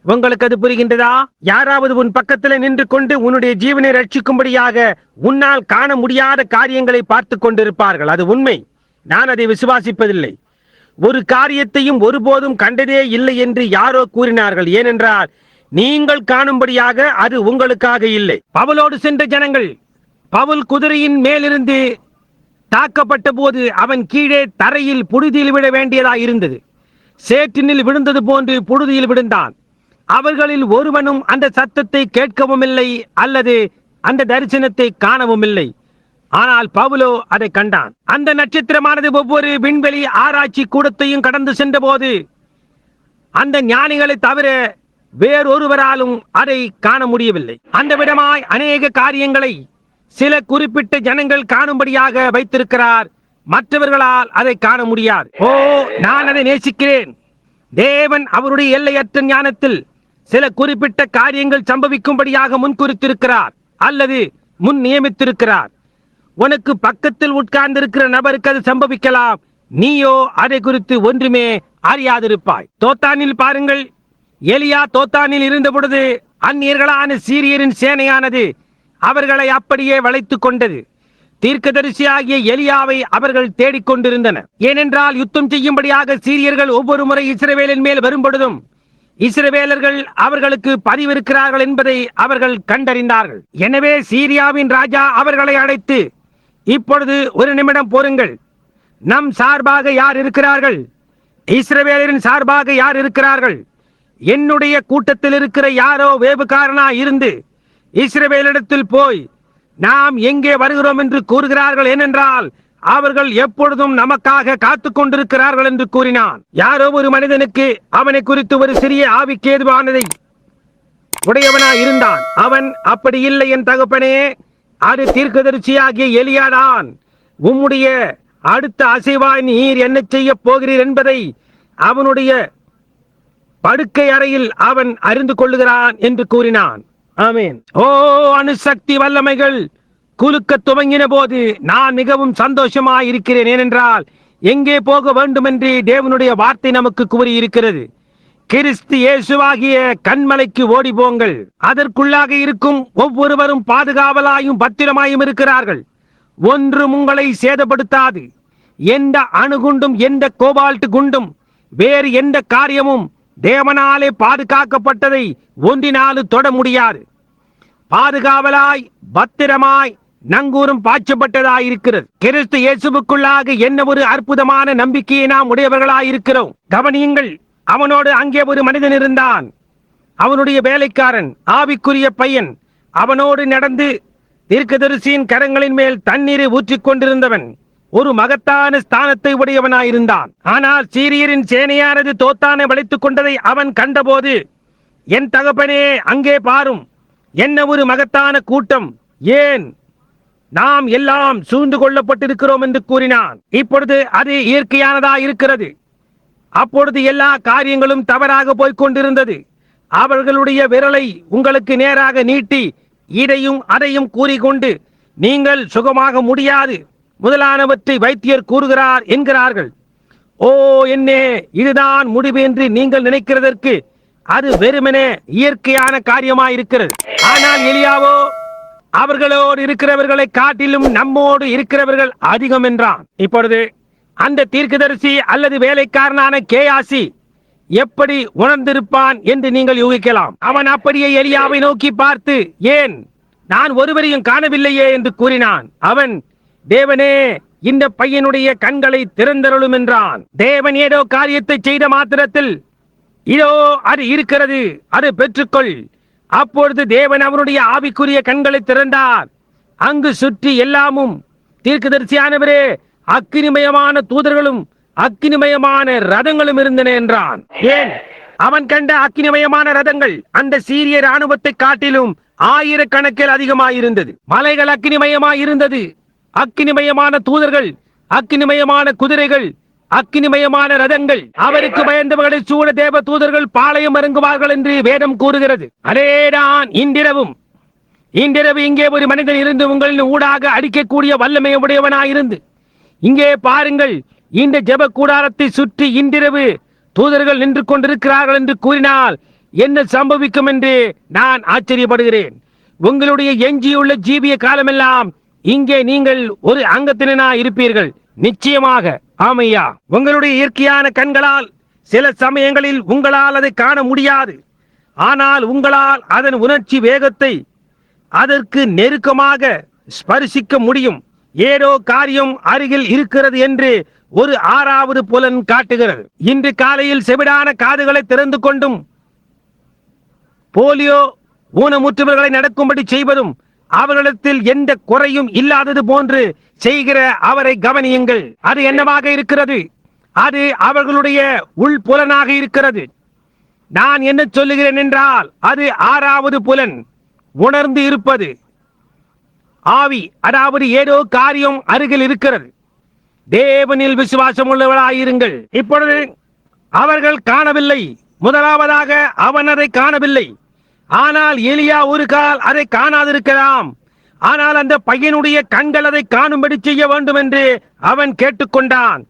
உங்களுக்கு அது புரிகின்றதா? யாராவது உன் பக்கத்தில் நின்று கொண்டு உன்னுடைய ஜீவனை ரட்சிக்கும்படியாக உன்னால் காண முடியாத காரியங்களை பார்த்து கொண்டிருப்பார்கள். அது உண்மை. நான் அதை விசுவாசிப்பதில்லை. ஒரு காரியத்தையும் ஒருபோதும் கண்டதே இல்லை என்று யாரோ கூறினார்கள். ஏனென்றால் நீங்கள் காணும்படியாக அது உங்களுக்காக இல்லை. பவுலோடு சென்ற ஜனங்கள் பவுல் குதிரையின் மேலிருந்து தாக்கப்பட்ட போது அவன் கீழே தரையில் புழுதியில் விட வேண்டியதாக இருந்தது. சேற்றினில் விழுந்தது போன்று புழுதியில் விழுந்தான். அவர்களில் ஒருவனும் அந்த சத்தத்தை கேட்கவும் இல்லை அல்லது அந்த தரிசனத்தை காணவும் இல்லை. ஆனால் பவுலோ அதை கண்டான். அந்த நட்சத்திரமானது ஒவ்வொரு விண்வெளி ஆராய்ச்சி கூடத்தையும் கடந்து சென்ற போது அந்த ஞானிகளை தவிர வேறொருவராலும் அதை காண முடியவில்லை. அந்த விடமாய் அநேக காரியங்களை சில குறிப்பிட்ட ஜனங்கள் காணும்படியாக வைத்திருக்கிறார். மற்றவர்களால் அதை காண முடியாது. நான் அதை நேசிக்கிறேன். தேவன் அவருடைய எல்லையற்ற ஞானத்தில் சில குறிப்பிட்ட காரியங்கள் சம்பவிக்கும்படியாக முன்குறித்திருக்கிறார் அல்லது முன் நியமித்திருக்கிறார். உனக்கு பக்கத்தில் உட்கார்ந்திருக்கிற நபருக்கு அது சம்பவிக்கலாம். நீயோ அதை குறித்து ஒன்றுமே அறியாதிருப்பாய். தோத்தானில் பாருங்கள். எலியா தோத்தானில் இருந்த பொழுது அந்நியர்களான சீரியரின் சேனையானது அவர்களை அப்படியே வளைத்துக் கொண்டது. தீர்க்கதரிசியாகிய எலியாவை அவர்கள் தேடிக்கொண்டிருந்தனர். ஏனென்றால் யுத்தம் செய்யும்படியாக சீரியர்கள் ஒவ்வொரு முறை இஸ்ரவேலின் மேல் வரும்பொழுதும் இஸ்ரவேலர்கள் அவர்களுக்கு பதிவிருக்கிறார்கள் என்பதை அவர்கள் கண்டறிந்தார்கள். எனவே சீரியாவின் ராஜா அவர்களை அழைத்து, இப்பொழுது ஒரு நிமிடம் பொறுங்கள். நம் சார்பாக யார் இருக்கிறார்கள்? இஸ்ரவேலரின் சார்பாக யார் இருக்கிறார்கள்? என்னுடைய கூட்டத்தில் இருக்கிற யாரோ வேவுகாரனா இருந்து இஸ்ரவேலிடத்தில் போய் நாம் எங்கே வருகிறோம் என்று கூறுகிறார்கள். ஏனென்றால் அவர்கள் எப்பொழுதும் நமக்காக காத்துக் கொண்டிருக்கிறார்கள் என்று கூறினான். யாரோ ஒரு மனிதனுக்கு அவனை குறித்து ஒரு சிறிய ஆவிக்கேதுவானதை உடையவனாய் இருந்தான். அவன், அப்படி இல்லை என் தகப்பனே, அது தீர்க்கதரிசியாகிய எலியாதான். உம்முடைய அடுத்த அசைவாய் நீர் என்ன செய்ய போகிறீர் என்பதை அவனுடைய படுக்கை அறையில் அவன் அறிந்து கொள்ளுகிறான் என்று கூறினான். ஆமென். அணுசக்தி வல்லமைகள் குலுக்க துவங்கின போது நான் மிகவும் சந்தோஷமாய் இருக்கிறேன். ஏனென்றால் எங்கே போக வேண்டும் என்று தேவனுடைய வார்த்தை நமக்கு கூறியிருக்கிறது. கிறிஸ்து இயேசுவாகிய கன்மலைக்கு ஓடி போங்கள். அதற்குள்ளாக இருக்கும் ஒவ்வொருவரும் பாதுகாவலாயும் பத்திரமாயும் இருக்கிறார்கள். ஒன்றும் உங்களை சேதப்படுத்தாது. எந்த அணுகுண்டும் எந்த கோபால்ட் குண்டும் வேறு எந்த காரியமும் தேவனாலே பாதுகாக்கப்பட்டதை ஒன்றினாலும் தொட முடியாது. பாதுகாவலாய் பத்திரமாய் நங்கூரும் பாய்ச்சப்பட்டதாய் இருக்கிறது. கிறிஸ்து இயேசுவுக்குள்ளாக என்ன ஒரு அற்புதமான நம்பிக்கையை நாம் உடையவர்களாய் இருக்கிறோம். கவனியுங்கள். அவனோடு அங்கே ஒரு மனிதன் இருந்தான். அவனுடைய வேலைக்காரன், ஆவிக்குரிய பையன். அவனோடு நடந்து தீர்க்கதரிசியின் கரங்களின் மேல் தண்ணீரை ஊற்றிக் கொண்டிருந்தவன் ஒரு மகத்தான ஸ்தானத்தை உடையவனாயிருந்தான். ஆனால் சீரியரின் சேனையானது தோத்தானை வளைத்துக் கொண்டதை அவன் கண்டபோது, என் தகப்பனே, அங்கே பாரும், என்ன ஒரு மகத்தான கூட்டம்! ஏன் நாம் எல்லாம் சூழ்ந்து கொள்ளப்பட்டிருக்கிறோம் என்று கூறினான். இப்பொழுது அது இயற்கையானதா இருக்கிறது. அப்பொழுது எல்லா காரியங்களும் தவறாக போய்கொண்டிருந்தது. அவர்களுடைய விரலை உங்களுக்கு நேராக நீட்டி இதையும் அதையும் கூறிக்கொண்டு நீங்கள் சுகமாக முடியாது முதலானவற்றை வைத்தியர் கூறுகிறார் என்கிறார்கள். என்னே, இதுதான் முடிவு என்று நீங்கள் நினைக்கிறதற்கு அது வெறுமனே இயற்கையான காரியமாயிருக்கிறது. ஆனால் எலியாவோ, அவர்களோடு இருக்கிறவர்களை காட்டிலும் நம்மோடு இருக்கிறவர்கள் அதிகம் என்றான். இப்பொழுது அந்த தீர்க்கதரிசி அல்லது வேலைக்காரனான கேயாசி எப்படி உணர்ந்திருப்பான் என்று நீங்கள் யூகிக்கலாம். அவன் அப்படியே எலியாவை நோக்கி பார்த்து, ஏன் நான் ஒருவரையும் காணவில்லையே என்று கூறினான். அவன், தேவனே, இந்த பையனுடைய கண்களை திறந்தருளும் என்றான். தேவன் ஏதோ காரியத்தை செய்த மாத்திரத்தில், இதோ அது இருக்கிறது, அது பெற்றுக்கொள். அப்பொழுது தேவன் அவனுடைய ஆவிக்குரிய கண்களை திறந்தார். அங்கு சுற்றி எல்லாமும் தீர்க்கதரிசியானவரே, அக்கினிமயமான தூதர்களும் அக்கினிமயமான ரதங்களும் இருந்தன என்றான். ஏன்? அவன் கண்ட அக்கினிமயமான ரதங்கள் அந்த சீரிய ராணுவத்தை காட்டிலும் ஆயிரக்கணக்கில் அதிகமாயிருந்தது. மலைகள் அக்கினிமயமாயிருந்தது. அக்கினிமயமான தூதர்கள், அக்கினிமயமான குதிரைகள், அக்கினிமயமான ரதங்கள். அவருக்கு பயந்தவர்களை சூழ தேவ தூதர்கள் பாளையம் இறங்குவார்கள் என்று வேதம் கூறுகிறது. அதேதான் இன்றிரவு இங்கே ஒரு மனிதன் இருந்து உங்களின் ஊடாக அடிக்கக்கூடிய வல்லமை உடையவனாயிருந்து, இங்கே பாருங்கள், இந்த ஜெப கூடாரத்தை சுற்றி இன்றிரவு தூதர்கள் நின்று கொண்டிருக்கிறார்கள் என்று கூறினால் என்ன சம்பவிக்கும் என்று நான் ஆச்சரியப்படுகிறேன். உங்களுடைய எஞ்சியுள்ள ஜீவிய காலமெல்லாம் இங்கே நீங்கள் ஒரு அங்கத்தினா இருப்பீர்கள். நிச்சயமாக. ஆமையா. உங்களுடைய இயற்கையான கண்களால் சில சமயங்களில் உங்களால் அதை காண முடியாது. ஆனால் உங்களால் அதன் உணர்ச்சி வேகத்தை அதற்கு நெருக்கமாக ஸ்பரிசிக்க முடியும். ஏதோ காரியம் அருகில் இருக்கிறது என்று ஒரு ஆறாவது புலன் காட்டுகிறது. இன்று காலையில் செவிடான காதுகளை திறந்து கொண்டும் போலியோ ஊனமுற்றவர்களை நடக்கும்படி செய்வதும் அவர்களிடத்தில் எந்த குறையும் இல்லாதது போன்று செய்கிற அவரை கவனியுங்கள். அது என்னவாக இருக்கிறது? அது அவர்களுடைய உள்புலனாக இருக்கிறது. நான் என்ன சொல்லுகிறேன் என்றால், அது 6வது புலன், உணர்ந்து இருப்பது. ஆவி, அதாவது ஏதோ காரியம் அருகில் இருக்கிறது. தேவனில் விசுவாசம் உள்ளவர்களாயிருங்கள். இப்பொழுது அவர்கள் காணவில்லை. முதலாவதாக அவன் அதை காணவில்லை. ஆனால் எலியா ஒரு கால் அதை காணாதிருக்கலாம். ஆனால் அந்த பையனுடைய கண்கள் அதை காணும்படி செய்ய வேண்டும் என்று அவன் கேட்டுக்கொண்டான்.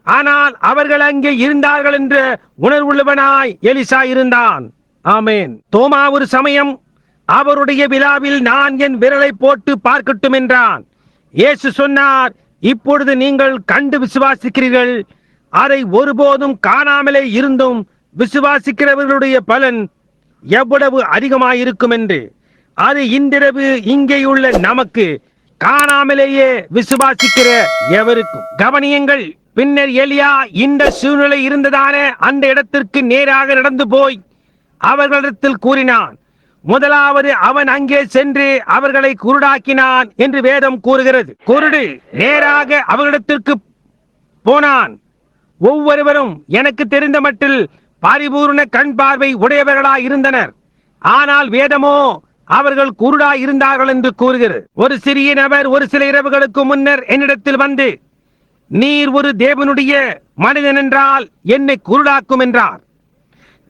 ஆனால் அவர்கள் அங்கே இருந்தார்கள் என்ற உணர்வுள்ளவனாய் எலிசா இருந்தான். ஆமென். தோமா ஒரு சமயம் அவருடைய விழாவில் நான் என் விரலை போட்டு பார்க்கட்டும் என்றான். இயேசு சொன்னார், இப்பொழுது நீங்கள் கண்டு விசுவாசிக்கிறீர்கள். அதை ஒருபோதும் காணாமலே இருந்தும் விசுவாசிக்கிறவர்களுடைய பலன் எவ்வளவு அதிகமாயிருக்கும் என்று. அது இன்றிரவு இங்கேயுள்ள நமக்கு, காணாமலேயே விசுவாசிக்கிற எவருக்கும். கவனியுங்கள். பின்னர் எலியா இந்த சூழ்நிலை இருந்ததான அந்த இடத்திற்கு நேராக நடந்து போய் அவர்களிடத்தில் கூறினான். முதலாவது அவன் அங்கே சென்று அவர்களை குருடாக்கினான் என்று வேதம் கூறுகிறது. குருடு நேராக அவர்களிடத்திற்கு போனான். ஒவ்வொருவரும் எனக்கு தெரிந்த மட்டில் பரிபூர்ண கண் பார்வை உடையவர்களாய் இருந்தனர். ஆனால் வேதமோ அவர்கள் குருடாய் இருந்தார்கள் என்று கூறுகிறது. ஒரு சிறிய நபர் ஒரு சில இரவுகளுக்கு முன்னர் என்னிடத்தில் வந்து, நீர் ஒரு தேவனுடைய மனிதன் என்றால் என்னை குருடாக்கும் என்றார்.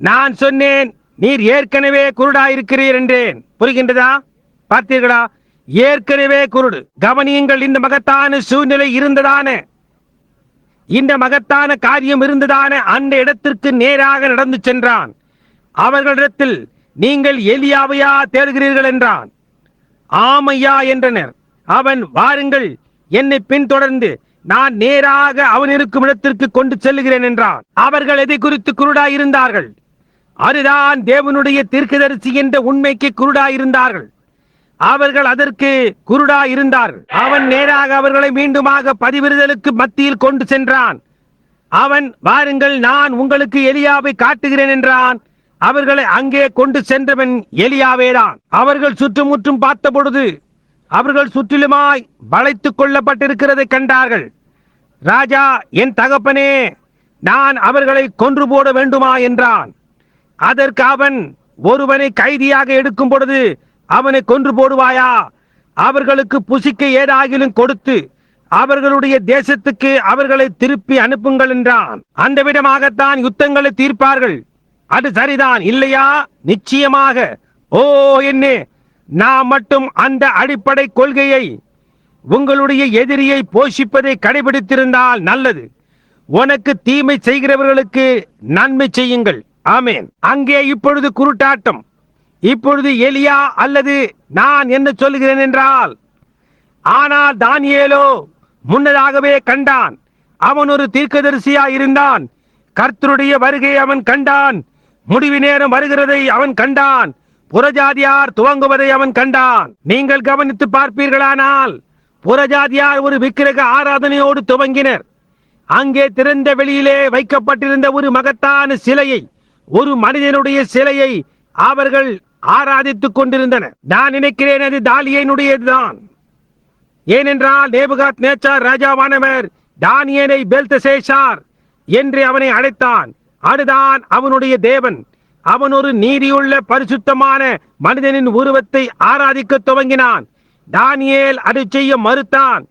நான் சொன்னேன், நீர் ஏற்கனவே குருடாயிருக்கிறீர் என்றேன். புரிகின்றதா? பார்த்தீர்களா? ஏற்கனவே குருடு. கவனியுங்கள். இந்த மகத்தான சூழ்நிலை இருந்ததான, இந்த மகத்தான காரியம் இருந்ததான அந்த இடத்திற்கு நேராக நடந்து சென்றான். அவர்களிடத்தில், நீங்கள் எலியாவையா தேடுகிறீர்கள் என்றான். ஆமையா என்றனர். அவன், வாருங்கள், என்னை பின்தொடர்ந்து நான் நேராக அவன் இருக்கும் இடத்திற்கு கொண்டு செல்லுகிறேன் என்றான். அவர்கள் எதை குறித்து குருடாய் இருந்தார்கள்? அதுதான் தேவனுடைய தீர்க்கதரிசி என்ற உண்மைக்கு குருடாய் இருந்தார்கள். அவர்கள் அதற்கு குருடாய் இருந்தார்கள். அவன் நேராக அவர்களை மீண்டுமாக பதிவிடுதலுக்கு மத்தியில் கொண்டு சென்றான். அவன், வாருங்கள், நான் உங்களுக்கு எலியாவை காட்டுகிறேன் என்றான். அவர்களை அங்கே கொண்டு சென்றவன் எலியாவேதான். அவர்கள் சுற்றுமுற்றும் பார்த்த பொழுது அவர்கள் சுற்றிலுமாய் வளைத்துக் கொள்ளப்பட்டிருக்கிறதை கண்டார்கள். ராஜா, என் தகப்பனே, நான் அவர்களை கொன்று போட வேண்டுமா என்றான். அதற்கு அவன், ஒருவனை கைதியாக எடுக்கும் பொழுது அவனை கொன்று போடுவாயா? அவர்களுக்கு புசிக்க ஏதாகிலும் கொடுத்து அவர்களுடைய தேசத்துக்கு அவர்களை திருப்பி அனுப்புங்கள் என்றான். அந்த விதமாகத்தான் யுத்தங்களை தீர்ப்பார்கள். அது சரிதான் இல்லையா? நிச்சயமாக. ஓ என்னே, நான் மட்டும் அந்த அடிப்படை கொள்கையை, உங்களுடைய எதிரியை போஷிப்பதை கடைபிடித்திருந்தால் நல்லது. உனக்கு தீமை செய்கிறவர்களுக்கு நன்மை செய்யுங்கள். ஆமென். அங்கே இப்பொழுது குருட்டாட்டம். இப்பொழுது எலியா அல்லது நான் என்ன சொல்லுகிறேன் என்றால், ஆனால் தானியேலோ முன்னதாகவே கண்டான். அவன் ஒரு தீர்க்கதரிசியா இருந்தான். கர்த்தருடைய வருகை அவன் கண்டான். முடிவு நேரம் வருகிறதை அவன் கண்டான். புறஜாதியார் துவங்குவதை அவன் கண்டான். நீங்கள் கவனித்து பார்ப்பீர்களானால், புறஜாதியார் ஒரு விக்கிரக ஆராதனையோடு துவங்கினர். அங்கே திறந்த வெளியிலே வைக்கப்பட்டிருந்த ஒரு மகத்தான சிலையை, ஒரு மனிதனுடைய சிலையை அவர்கள் ஆராதித்துக் கொண்டிருந்தனர். நான் நினைக்கிறேன் அது தானியேலுடையதுதான். ஏனென்றால் நேபுகாத் நேச்சார் ராஜாவானவர் தானியேலை பெல்தெஷார் என்று அவனை அழைத்தான். அதுதான் அவனுடைய தேவன். அவன் ஒரு நீதியுள்ள பரிசுத்தமான மனிதனின் உருவத்தை ஆராதிக்க துவங்கினான். தானியேல் அதை செய்ய மறுத்தான்.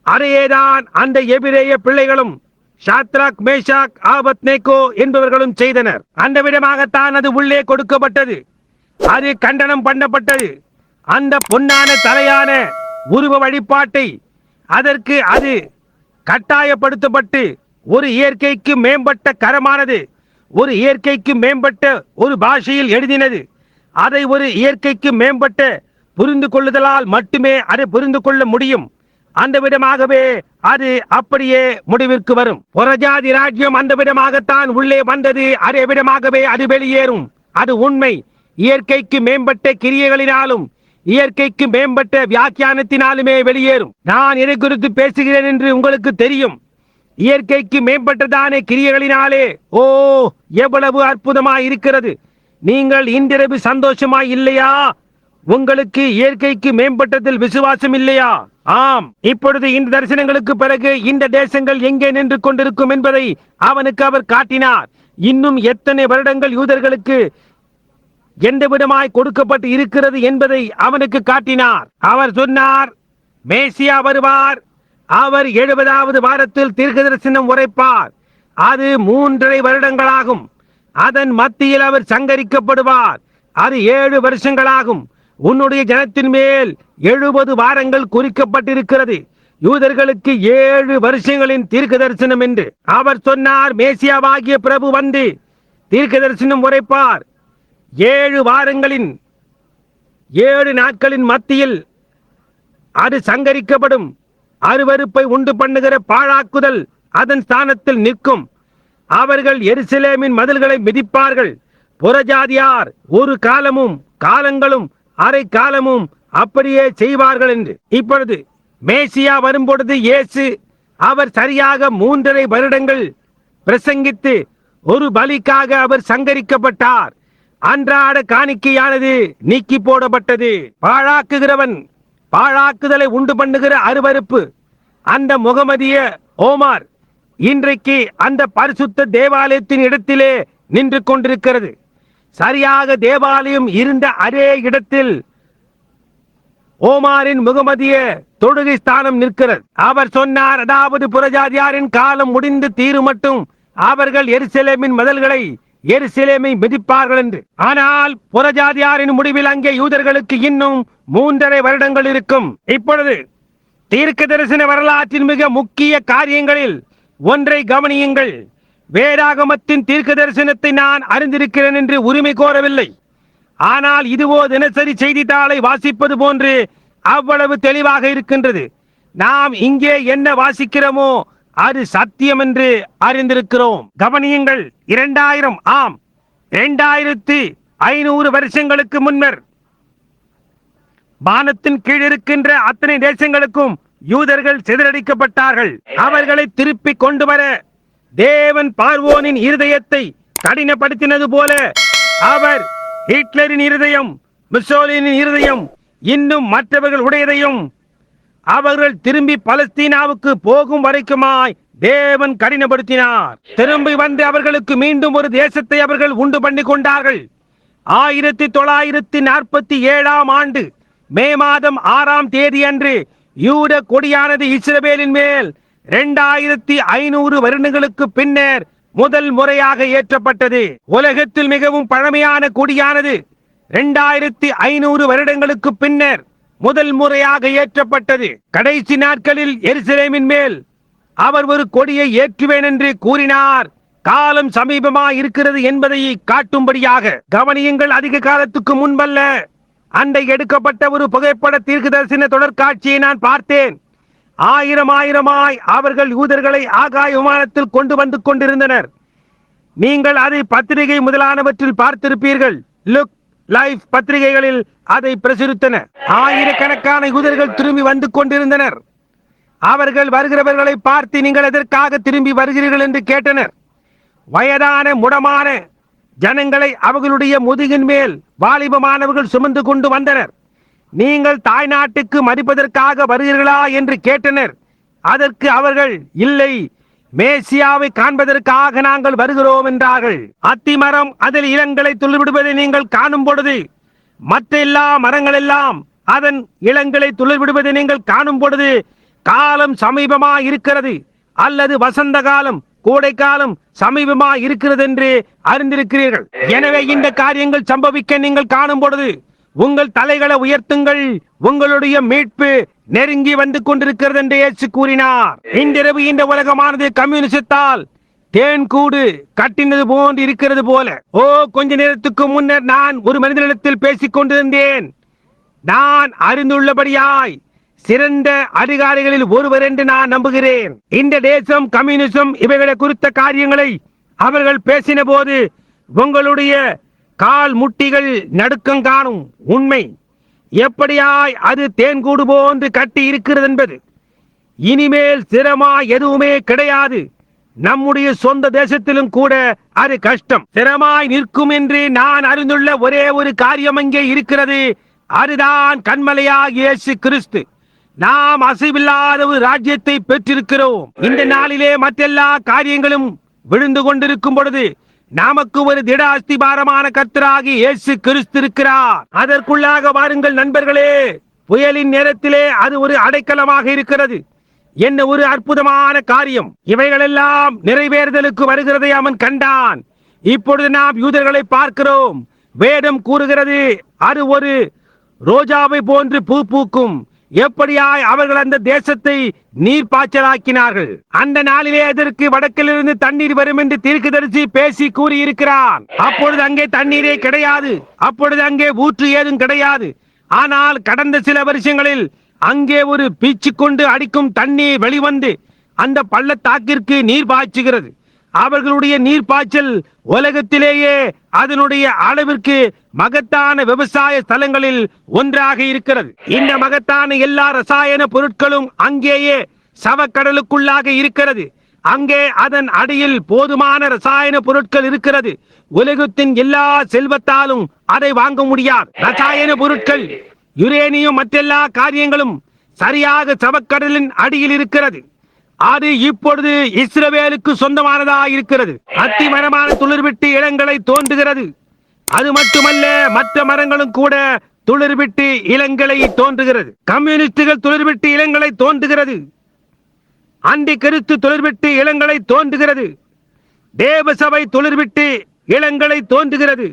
அதையேதான் அந்த எபிரேய பிள்ளைகளும் ஷாத்ராக், மேஷாக், ஆபத்நேகோ என்பவர்களும் செய்தனர். அந்த விதமாகத்தான் அது உள்ளே கொடுக்கப்பட்டது. அது கண்டனம் பண்ணப்பட்டது. அந்த பொன்னான தலையான உருவ வழிபாட்டை அதற்கு அது கட்டாயப்படுத்தப்பட்டு, ஒரு இயற்கைக்கு மேம்பட்ட கரமானது ஒரு இயற்கைக்கு மேம்பட்ட ஒரு பாஷையில் எழுதினது. அதை ஒரு இயற்கைக்கு மேம்பட்ட புரிந்து கொள்ளுதலால் மட்டுமே அதை புரிந்து கொள்ள முடியும். அந்த விதமாகவே அது அப்படியே முடிவிற்கு வரும். புறஜாதி ராஜ்யம் அந்த விதமாகத்தான் உள்ளே வந்தது. அதே விதமாகவே அது வெளியேறும். அது உண்மை. இயற்கைக்கு மேம்பட்ட கிரியைகளினாலும் இயற்கைக்கு மேம்பட்ட வியாக்கியானத்தினாலுமே வெளியேறும். நான் எதை குறித்து பேசுகிறேன் என்று உங்களுக்கு தெரியும். இயற்கைக்கு மேம்பட்டதான கிரியைகளினாலே ஓ எவ்வளவு அற்புதமாய் இருக்கிறது. நீங்கள் இன்றிரவு சந்தோஷமாய் இல்லையா? உங்களுக்கு இயற்கைக்கு மேம்பட்டதில் விசுவாசம் இல்லையா? ஆம். இப்பொழுது இந்த தரிசனங்களுக்கு பிறகு இந்த தேசங்கள் எங்கே நின்று கொண்டிருக்கும் என்பதை அவனுக்கு அவர் காட்டினார். இன்னும் எத்தனை வருடங்கள் யூதர்களுக்கு எந்த விதமாய் கொடுக்கப்பட்டு இருக்கிறது என்பதை அவனுக்கு காட்டினார். அவர் சொன்னார், மேசியா வருவார். அவர் 70வது வாரத்தில் தீர்க்க தரிசனம் உரைப்பார். அது 3.5 வருடங்களாகும். அதன் மத்தியில் அவர் சங்கரிக்கப்படுவார். அது 7 வருஷங்களாகும். உன்னுடைய ஜனத்தின் மேல் 70 வாரங்கள் குறிக்கப்பட்டிருக்கிறது. யூதர்களுக்கு 7 வருஷங்களின் தீர்க்க தரிசனம் என்று அவர் சொன்னார். மேசியாவாகிய பிரபு வந்து தீர்க்க தரிசனம் உரைப்பார். 7 வாரங்களின் 7 நாட்களின் மத்தியில் அது சங்கரிக்கப்படும். அருவருப்பை உண்டு பண்ணுகிற பாழாக்குதல் அதன் ஸ்தானத்தில் நிற்கும். அவர்கள் எருசலேமின் மதில்களை மிதிப்பார்கள். புறஜாதியார் ஒரு காலமும் காலங்களும் அரை காலமும் அப்படியே செய்வார்கள் என்று. இப்பொழுது மேசியா வரும்பொழுது இயேசு அவர் சரியாக 3.5 வருடங்கள் பிரசங்கித்து ஒரு பலிக்காக அவர் சங்கரிக்கப்பட்டார். அன்றாட காணிக்கையானது நீக்கி போடப்பட்டது. பாழாக்குகிறவன், பாழாக்குதலை உண்டு பண்ணுகிற அருவருப்பு, அந்த முகமதிய ஓமார் இன்றைக்கு அந்த பரிசுத்த தேவாலயத்தின் இடத்திலே நின்று கொண்டிருக்கிறது. சரியாக தேவாலயம் இருந்த அதே இடத்தில் ஓமாரின் முகமதிய தொழுகை ஸ்தானம் நிற்கிறது. அவர் சொன்னார், அதாவது புறஜாதியாரின் காலம் முடிந்து தீரும் மட்டும் அவர்கள் எருசலேமின் மதில்களை, எருசலேமை மிதிப்பார்கள் என்று. ஆனால் புறஜாதியாரின் முடிவில் அங்கே யூதர்களுக்கு இன்னும் 3.5 வருடங்கள் இருக்கும். இப்பொழுது தீர்க்க தரிசன வரலாற்றின் மிக முக்கிய காரியங்களில் ஒன்றை கவனியுங்கள். வேதாகமத்தின் தீர்க்க தரிசனத்தை நான் அறிந்திருக்கிறேன் என்று உரிமை கோரவில்லை. ஆனால் இதுவோ தினசரி செய்தித்தாளை வாசிப்பது போன்று அவ்வளவு தெளிவாக இருக்கின்றது. நாம் இங்கே என்ன வாசிக்கிறோமோ அது சத்தியம் என்று அறிந்திருக்கிறோம். கவனியுங்கள். 2000, ஆம் 2500 வருஷங்களுக்கு முன்னர் வானத்தின் கீழ் இருக்கின்ற அத்தனை தேசங்களுக்கும் யூதர்கள் சிதறடிக்கப்பட்டார்கள். அவர்களை திருப்பி கொண்டு வர தேவன் பார்வோனின் இருதயத்தை கடினப்படுத்தினது போல அவர் ஹிட்லரின் இருதயம், முசோலினின் இருதயம், இன்னும் மற்றவர்கள் உடையதையும் அவர்கள் திரும்பி பலஸ்தீனாவுக்கு போகும் வரைக்குமாய் தேவன் கடினப்படுத்தினார். திரும்பி வந்து அவர்களுக்கு மீண்டும் ஒரு தேசத்தை அவர்கள் உண்டு பண்ணி கொண்டார்கள். 1947 ஆண்டு மே மாதம் 6ஆம் தேதி அன்று யூத கொடியானது இஸ்ரவேலின் மேல் 2500 வருடங்களுக்கு பின்னர் முதல் முறையாக ஏற்றப்பட்டது. உலகத்தில் மிகவும் பழமையான கொடியானது 2500 வருடங்களுக்கு பின்னர் முதல் முறையாக ஏற்றப்பட்டது. கடைசி நாட்களில் எருசலேமின் மேல் அவர் ஒரு கொடியை ஏற்றுவேன் என்று கூறினார். காலம் சமீபமாக இருக்கிறது என்பதை காட்டும்படியாக. கவனியுங்கள், அதிக காலத்துக்கு முன்பல்ல, அண்டை எடுக்கப்பட்ட ஒரு புகைப்பட தீர்க்க தரிசன தொடர்காட்சியை நான் பார்த்தேன். ஆயிரமாய் அவர்கள் யூதர்களை ஆகாய விமானத்தில் கொண்டு வந்து கொண்டிருந்தனர். நீங்கள் அதை பத்திரிகை முதலானவற்றில் பார்த்திருப்பீர்கள். லுக் லைஃப் பத்திரிகைகளில் அதை பிரசுரித்தன. ஆயிரக்கணக்கான யூதர்கள் திரும்பி வந்து கொண்டிருந்தனர். அவர்கள் வருகிறவர்களை பார்த்து, நீங்கள் எதற்காக திரும்பி வருகிறீர்கள் என்று கேட்டனர். வயதான முடமான ஜனங்களை அவர்களுடைய முதுகின் மேல் வாலிபமானவர்கள் சுமந்து கொண்டு வந்தனர். நீங்கள் தாய் நாட்டுக்கு மதிப்பதற்காக வருகிறீர்களா என்று கேட்டனர். அதற்கு அவர்கள், இல்லை, மேசியாவை காண்பதற்காக நாங்கள் வருகிறோம் என்றார்கள். அத்திமரம் அதில் இளங்களை துளிர்விடுவதை நீங்கள் காணும் பொழுது, மற்ற எல்லா மரங்கள் எல்லாம் அதன் இளங்களை துளிர்விடுவதை நீங்கள் காணும் பொழுது காலம் சமீபமா இருக்கிறது, அல்லது வசந்த காலம், கோடை காலம் சமீபமா இருக்கிறது என்று அறிந்திருக்கிறீர்கள். எனவே இந்த காரியங்கள் சம்பவிக்க நீங்கள் காணும் பொழுது உங்கள் தலைகளை உயர்த்துங்கள், உங்களுடைய மீட்பு நெருங்கி வந்து கொண்டிருக்கிறது என்று இயேசு கூறினார். இன்றிரவு இந்த உலகமானது கம்யூனிசத்தால் தேன் கூடு கட்டினது போன்று இருக்கிறது போல. கொஞ்ச நேரத்துக்கு முன்னர் நான் ஒரு மனிதனிடத்தில் பேசிக் கொண்டிருந்தேன். நான் அறிந்துள்ளபடியாய் சிறந்த அதிகாரிகளில் ஒருவர் என்று நான் நம்புகிறேன். இந்த தேசம், கம்யூனிசம் இவைகளை குறித்த காரியங்களை அவர்கள் பேசின போது உங்களுடைய கால் முட்டிகள் நடுக்கம் காணும். உண்மை எப்படியாய் அது தேன்கூடு போன்று கட்டி இருக்கிறது என்பது. இனிமேல் சிரமாய் எதுவுமே கிடையாது. நம்முடைய சொந்த தேசத்திலும் கூட அது கஷ்டம். சிரமாய் நிற்கும் என்று நான் அறிந்துள்ள ஒரே ஒரு காரியம் அங்கே இருக்கிறது. அதுதான் கண்மலையாகிய இயேசு கிறிஸ்து. நாம் அசைவில்லாத ஒரு ராஜ்யத்தை பெற்றிருக்கிறோம். இந்த நாளிலே மற்றெல்லா காரியங்களும் விழுந்து கொண்டிருக்கும் பொழுது நமக்கு ஒரு திட அஸ்திபாரமான கர்த்தராகிய இயேசு கிறிஸ்து இருக்கிறார். அதற்குள்ளாக வாருங்கள் நண்பர்களே. புயலின் நேரத்திலே அது ஒரு அடைக்கலமாக இருக்கிறது. என்ன ஒரு அற்புதமான காரியம்! இவைகளெல்லாம் நிறைவேறுதலுக்கு வருகிறதை அவன் கண்டான். இப்பொழுது நாம் யூதர்களை பார்க்கிறோம். வேதம் கூறுகிறது, அது ஒரு ரோஜாவை போன்று பூ பூக்கும். எப்படியாய் அவர்கள் அந்த தேசத்தை நீர் பாய்ச்சலாக்கினார்கள். அந்த நாளிலே அதற்கு வடக்கிலிருந்து தண்ணீர் வரும் என்று தீர்க்கதரிசி பேசி கூறியிருக்கிறான். அப்பொழுது அங்கே தண்ணீரே கிடையாது. அப்பொழுது அங்கே ஊற்று ஏதும் கிடையாது. ஆனால் கடந்த சில வருஷங்களில் அங்கே ஒரு பீச்சு கொண்டு அடிக்கும் தண்ணீர் வெளிவந்து அந்த பள்ளத்தாக்கிற்கு நீர் பாய்ச்சுகிறது. அவர்களுடைய நீர் பாய்ச்சல் உலகத்திலேயே அதனுடைய அளவிற்கு மகத்தான விவசாய ஸ்தலங்களில் ஒன்றாக இருக்கிறது. இந்த மகத்தான எல்லா ரசாயன பொருட்களும் அங்கேயே சவக்கடலுக்குள்ளாக இருக்கிறது. அங்கே அதன் அடியில் போதுமான ரசாயன பொருட்கள் இருக்கிறது. உலகத்தின் எல்லா செல்வத்தாலும் அதை வாங்க முடியாது. ரசாயன பொருட்கள், யுரேனியம், மற்றெல்லா காரியங்களும் சரியாக சவக்கடலின் அடியில் இருக்கிறது. அது இப்பொழுது இஸ்ரவேலுக்கு சொந்தமானதா இருக்கிறது. அத்திமரமான துளிர்விட்டு இளங்களை தோன்றுகிறது. அது மட்டுமல்ல, மற்ற மரங்களும் கூட துளிர்விட்டு இளங்களை தோன்றுகிறது. கம்யூனிஸ்டுகள் துளிர்விட்டு இளங்களை தோன்றுகிறது. அண்டி கருத்து துளிர்விட்டு இளங்களை தோன்றுகிறது. தேவசபை துளிர்விட்டு இளங்களை தோன்றுகிறது.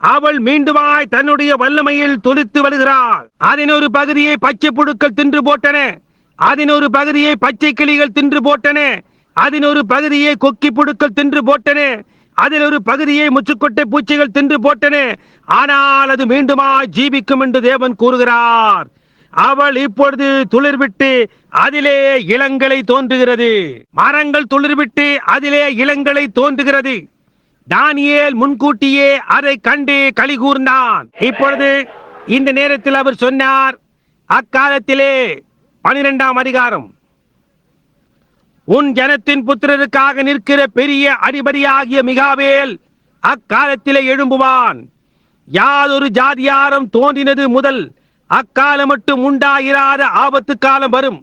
அவள் மீண்டுமாய் தன்னுடைய வல்லமையில் துளிர்த்து வருகிறாள். அதன் ஒரு பகுதியை பச்சை புழுக்கள் தின்று போட்டன. அதன் ஒரு பகுதியை பச்சை கிளிகள் தின்று போட்டன. அதன் ஒரு பகுதியை கொக்கி புழுக்கள் தின்று போட்டன. அதில் ஒரு பகுதியை முச்சுக்கொட்டை பூச்சிகள் தின்று போட்டன. ஆனால் அது மீண்டுமாய் ஜீவிக்கும் என்று தேவன் கூறுகிறார். அவள் இப்பொழுது துளிர்விட்டு அதிலே இளங்களை தோன்றுகிறது. மரங்கள் துளிர்விட்டு அதிலே இளங்களை தோன்றுகிறது. தானியேல் முன்கூட்டியே அதை கண்டு களி கூர்ந்தான். இப்பொழுது இந்த நேரத்தில் அவர் சொன்னார், அக்காலத்திலே 12ஆம் அதிகாரம், உன் ஜனத்தின் புத்திரருக்காக நிற்கிற பெரிய அதிபதியாகிய மிகாவேல் அக்காலத்திலே எழும்புவான். யாதொரு ஜாதியாரம் தோன்றினது முதல் அக்காலம் மட்டும் உண்டாயிராத ஆபத்து காலம் வரும்.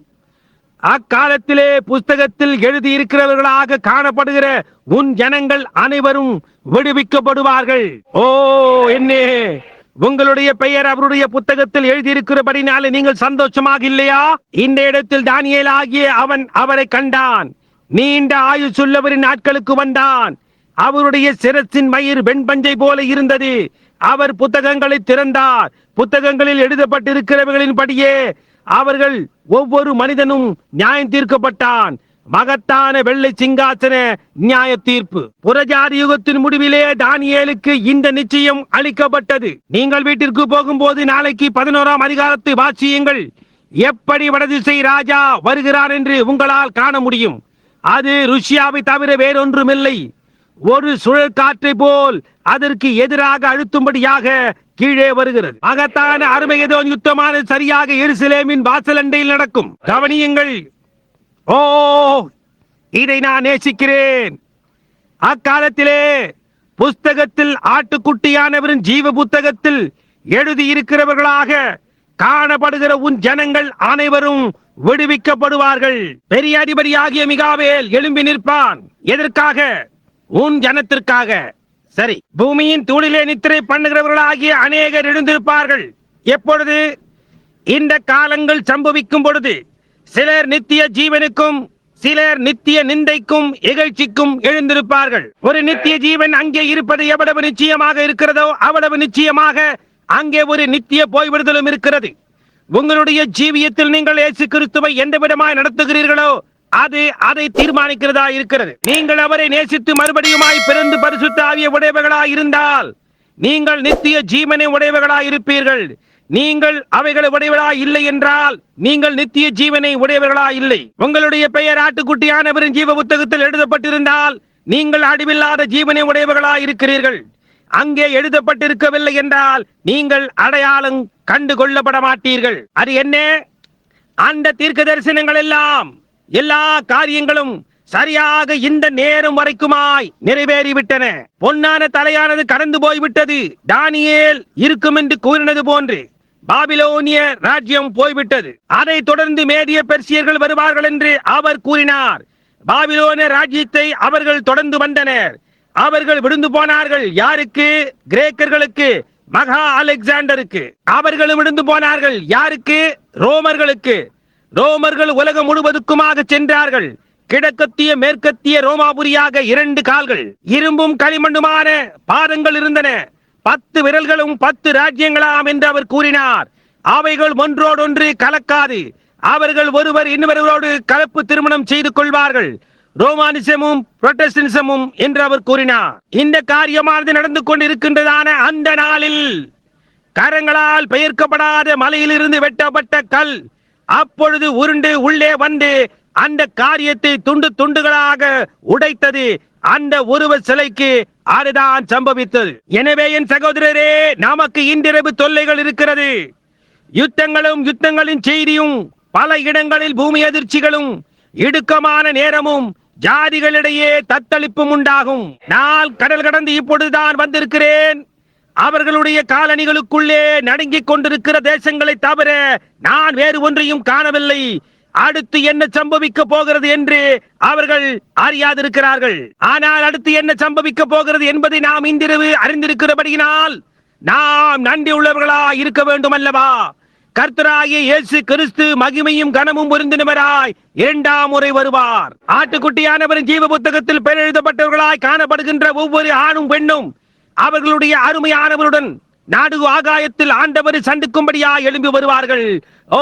அக்காலத்திலே புஸ்தகத்தில் எழுதியிருக்கிறவர்களாக காணப்படுகிற உன் ஜனங்கள் அனைவரும் விடுவிக்கப்படுவார்கள். ஓ என்னே, உங்களுடைய பெயர் அவருடைய புத்தகத்தில் எழுதியிருக்கிறபடினாலே நீங்கள் சந்தோஷமாக இல்லையா? இந்த இடத்தில் தானியேல் ஆகிய அவன் அவரை கண்டான். நீண்ட ஆயுசுள்ளவரின் நாட்களுக்கு வந்தான். அவருடைய சிரசின் மயிர் வெண்பஞ்சை போல இருந்தது. அவர் புத்தகங்களை திறந்தார். புத்தகங்களில் எழுதப்பட்டிருக்கிறவர்களின் படியே அவர்கள் ஒவ்வொரு மனிதனும் நியாயம் தீர்க்கப்பட்டான். மகத்தான வெள்ளை சிங்காசன நியாய தீர்ப்பு. புறஜாதி யுகத்தின் முடிவிலே தானியேலுக்கு இந்த நிச்சயம் அளிக்கப்பட்டது. நீங்கள் வீட்டிற்கு போகும்போது நாளைக்கு 11ஆம் அதிகாரத்தை வாசியுங்கள். எப்படி வடதிசை ராஜா வருகிறார் என்று உங்களால் காண முடியும். அது ருஷ்யாவை தவிர வேறொன்றுமில்லை. ஒரு சுழல் காற்றை போல் அதற்கு எதிராக அழுத்தும்படியாக கீழே வருகிறது. மகத்தான அருமையதோன் யுத்தமான சரியாக எருசலேமின் வாசல் அண்டையில் நடக்கும். கவனியுங்கள். ஓ, இதை நான் நேசிக்கிறேன். அக்காலத்திலே புஸ்தகத்தில் ஆட்டுக்குட்டியானவரின் ஜீவ புத்தகத்தில் எழுதியிருக்கிறவர்களாக காணப்படுகிற உன் ஜனங்கள் அனைவரும் விடுவிக்கப்படுவார்கள். பெரிய அதிபதியாகிய மிகாவேல் எழும்பி நிற்பான். எதற்காக? உன் ஜனத்திற்காக. சரி, பூமியின் தூளிலே நித்திரை பண்ணுகிறவர்களாகிய அநேகர் எழுந்திருப்பார்கள். எப்பொழுது? இந்த காலங்கள் சம்பவிக்கும் பொழுது சிலர் நித்திய ஜீவனுக்கும் சிலர் நித்திய நிந்தைக்கும் இகழ்ச்சிக்கும் எழுந்திருப்பார்கள். ஒரு நித்திய ஜீவன் அங்கே இருப்பது எவ்வளவு நிச்சயமாக இருக்கிறதோ அவ்வளவு நிச்சயமாக அங்கே ஒரு நித்திய போய்விடுதலும் இருக்கிறது. உங்களுடைய ஜீவியத்தில் நீங்கள் இயேசு கிறிஸ்துவை எந்த விதமாய் நடத்துகிறீர்களோ அது அதை தீர்மானிக்கிறதா இருக்கிறது. நீங்கள் அவரை நேசித்து மறுபடியுமாய் பிறந்து பரிசுத்த ஆவியை உடையவர்களாய் இருந்தால் நீங்கள் நித்திய ஜீவனை உடையவர்களாய் இருப்பீர்கள். நீங்கள் அவைகளை உடையவர்களாய் இல்லை என்றால் நீங்கள் நித்திய ஜீவனை உடையவர்களாய் இல்லை. உங்களுடைய பெயர் ஆட்டுக்குட்டியானவரின் ஜீவ புத்தகத்தில் எழுதப்பட்டிருந்தால் நீங்கள் அழிவில்லாத ஜீவனை உடையவர்களாய் இருக்கிறீர்கள். அங்கே எழுதப்பட்டிருக்கவில்லை என்றால் நீங்கள் அடையாளம் கண்டு கொள்ளப்பட மாட்டீர்கள். அது என்ன? அந்த தீர்க்க தரிசனங்கள் எல்லாம், எல்லா காரியங்களும் சரியாக இந்த நேரம் வரைக்குமாய் நிறைவேறிவிட்டன. பொன்னான தலையானது கடந்து போய்விட்டது. தானியேல் இருக்கும் என்று கூறினது போன்று பாபிலோனிய ராஜ்யம் போய்விட்டது. அதை தொடர்ந்து மேதிய பெர்சியர்கள் வருவார்கள் என்று அவர் கூறினார். பாபிலோனிய ராஜ்யத்தை அவர்கள் தொடர்ந்து வந்தனர். அவர்கள் விழுந்து போனார்கள். யாருக்கு? கிரேக்கர்களுக்கு, மகா அலெக்சாண்டருக்கு. அவர்களும் விழுந்து போனார்கள். யாருக்கு? ரோமர்களுக்கு. ரோமர்கள் உலகம் முழுவதுக்குமாக சென்றார்கள். கிழக்கத்திய மேற்கத்திய ரோமாபுரியாக 2 கால்கள், இரும்பும் களிமண்ணுமான பாதங்கள் இருந்தன. 10 விரல்களும் 10 ராஜ்யங்களாம் என்று அவர் கூறினார். அவைகள் ஒன்றோடொன்று கலக்காது. அவர்கள் ஒருவர் இன்னொருவரோடு கலப்பு திருமணம் செய்து கொள்வார்கள். ரோமானிசமும் புரொட்டஸ்டன்டிசமும் என்று அவர் கூறினார். இந்த காரியமானது நடந்து கொண்டிருக்கின்றதான அந்த நாளில் கரங்களால் பெயர்க்கப்படாத மலையிலிருந்து வெட்டப்பட்ட கல் அப்பொழுது உருண்டு உள்ளே வந்து அந்த காரியத்தை துண்டு துண்டுகளாக உடைத்தது. அந்த உருவ சிலைக்கு அதுதான் சம்பவித்தது. எனவே என் சகோதரரே, நமக்கு இன்றிரவு தொல்லைகள் இருக்கிறது. யுத்தங்களும் யுத்தங்களின் செய்தியும், பல இடங்களில் பூமி அதிர்ச்சிகளும், இடுக்கமான நேரமும், ஜாதிகளிடையே தத்தளிப்பும் உண்டாகும். நான் கடல் கடந்து இப்பொழுதுதான் வந்திருக்கிறேன். அவர்களுடைய காலணிகளுக்குள்ளே நடுங்கிக் கொண்டிருக்கிற தேசங்களை தவிர நான் வேறு ஒன்றையும் காணவில்லை. அடுத்து என்ன சம்பவிக்க போகிறது என்று அவர்கள் அறியாதிருக்கிறார்கள். ஆனால் அடுத்து என்ன சம்பவிக்க போகிறது என்பதை நாம் இன்றிரவு அறிந்திருக்கிறபடியினால் நாம் நன்றி உள்ளவர்களாய் இருக்க வேண்டும் அல்லவா? கர்த்தராகிய இயேசு கிறிஸ்து மகிமையும் கனமும் பொருந்தினவராய் 2ஆம் முறை வருவார். ஆட்டுக்குட்டியானவரின் ஜீவ புத்தகத்தில் பெயர் எழுதப்பட்டவர்களாய் காணப்படுகின்ற ஒவ்வொரு ஆணும் பெண்ணும் அவர்களுடைய அருமையானவருடன் நாடு ஆகாயத்தில் ஆண்டவரை சந்திக்கும்படியாய் எழும்பி வருவார்கள். ஓ,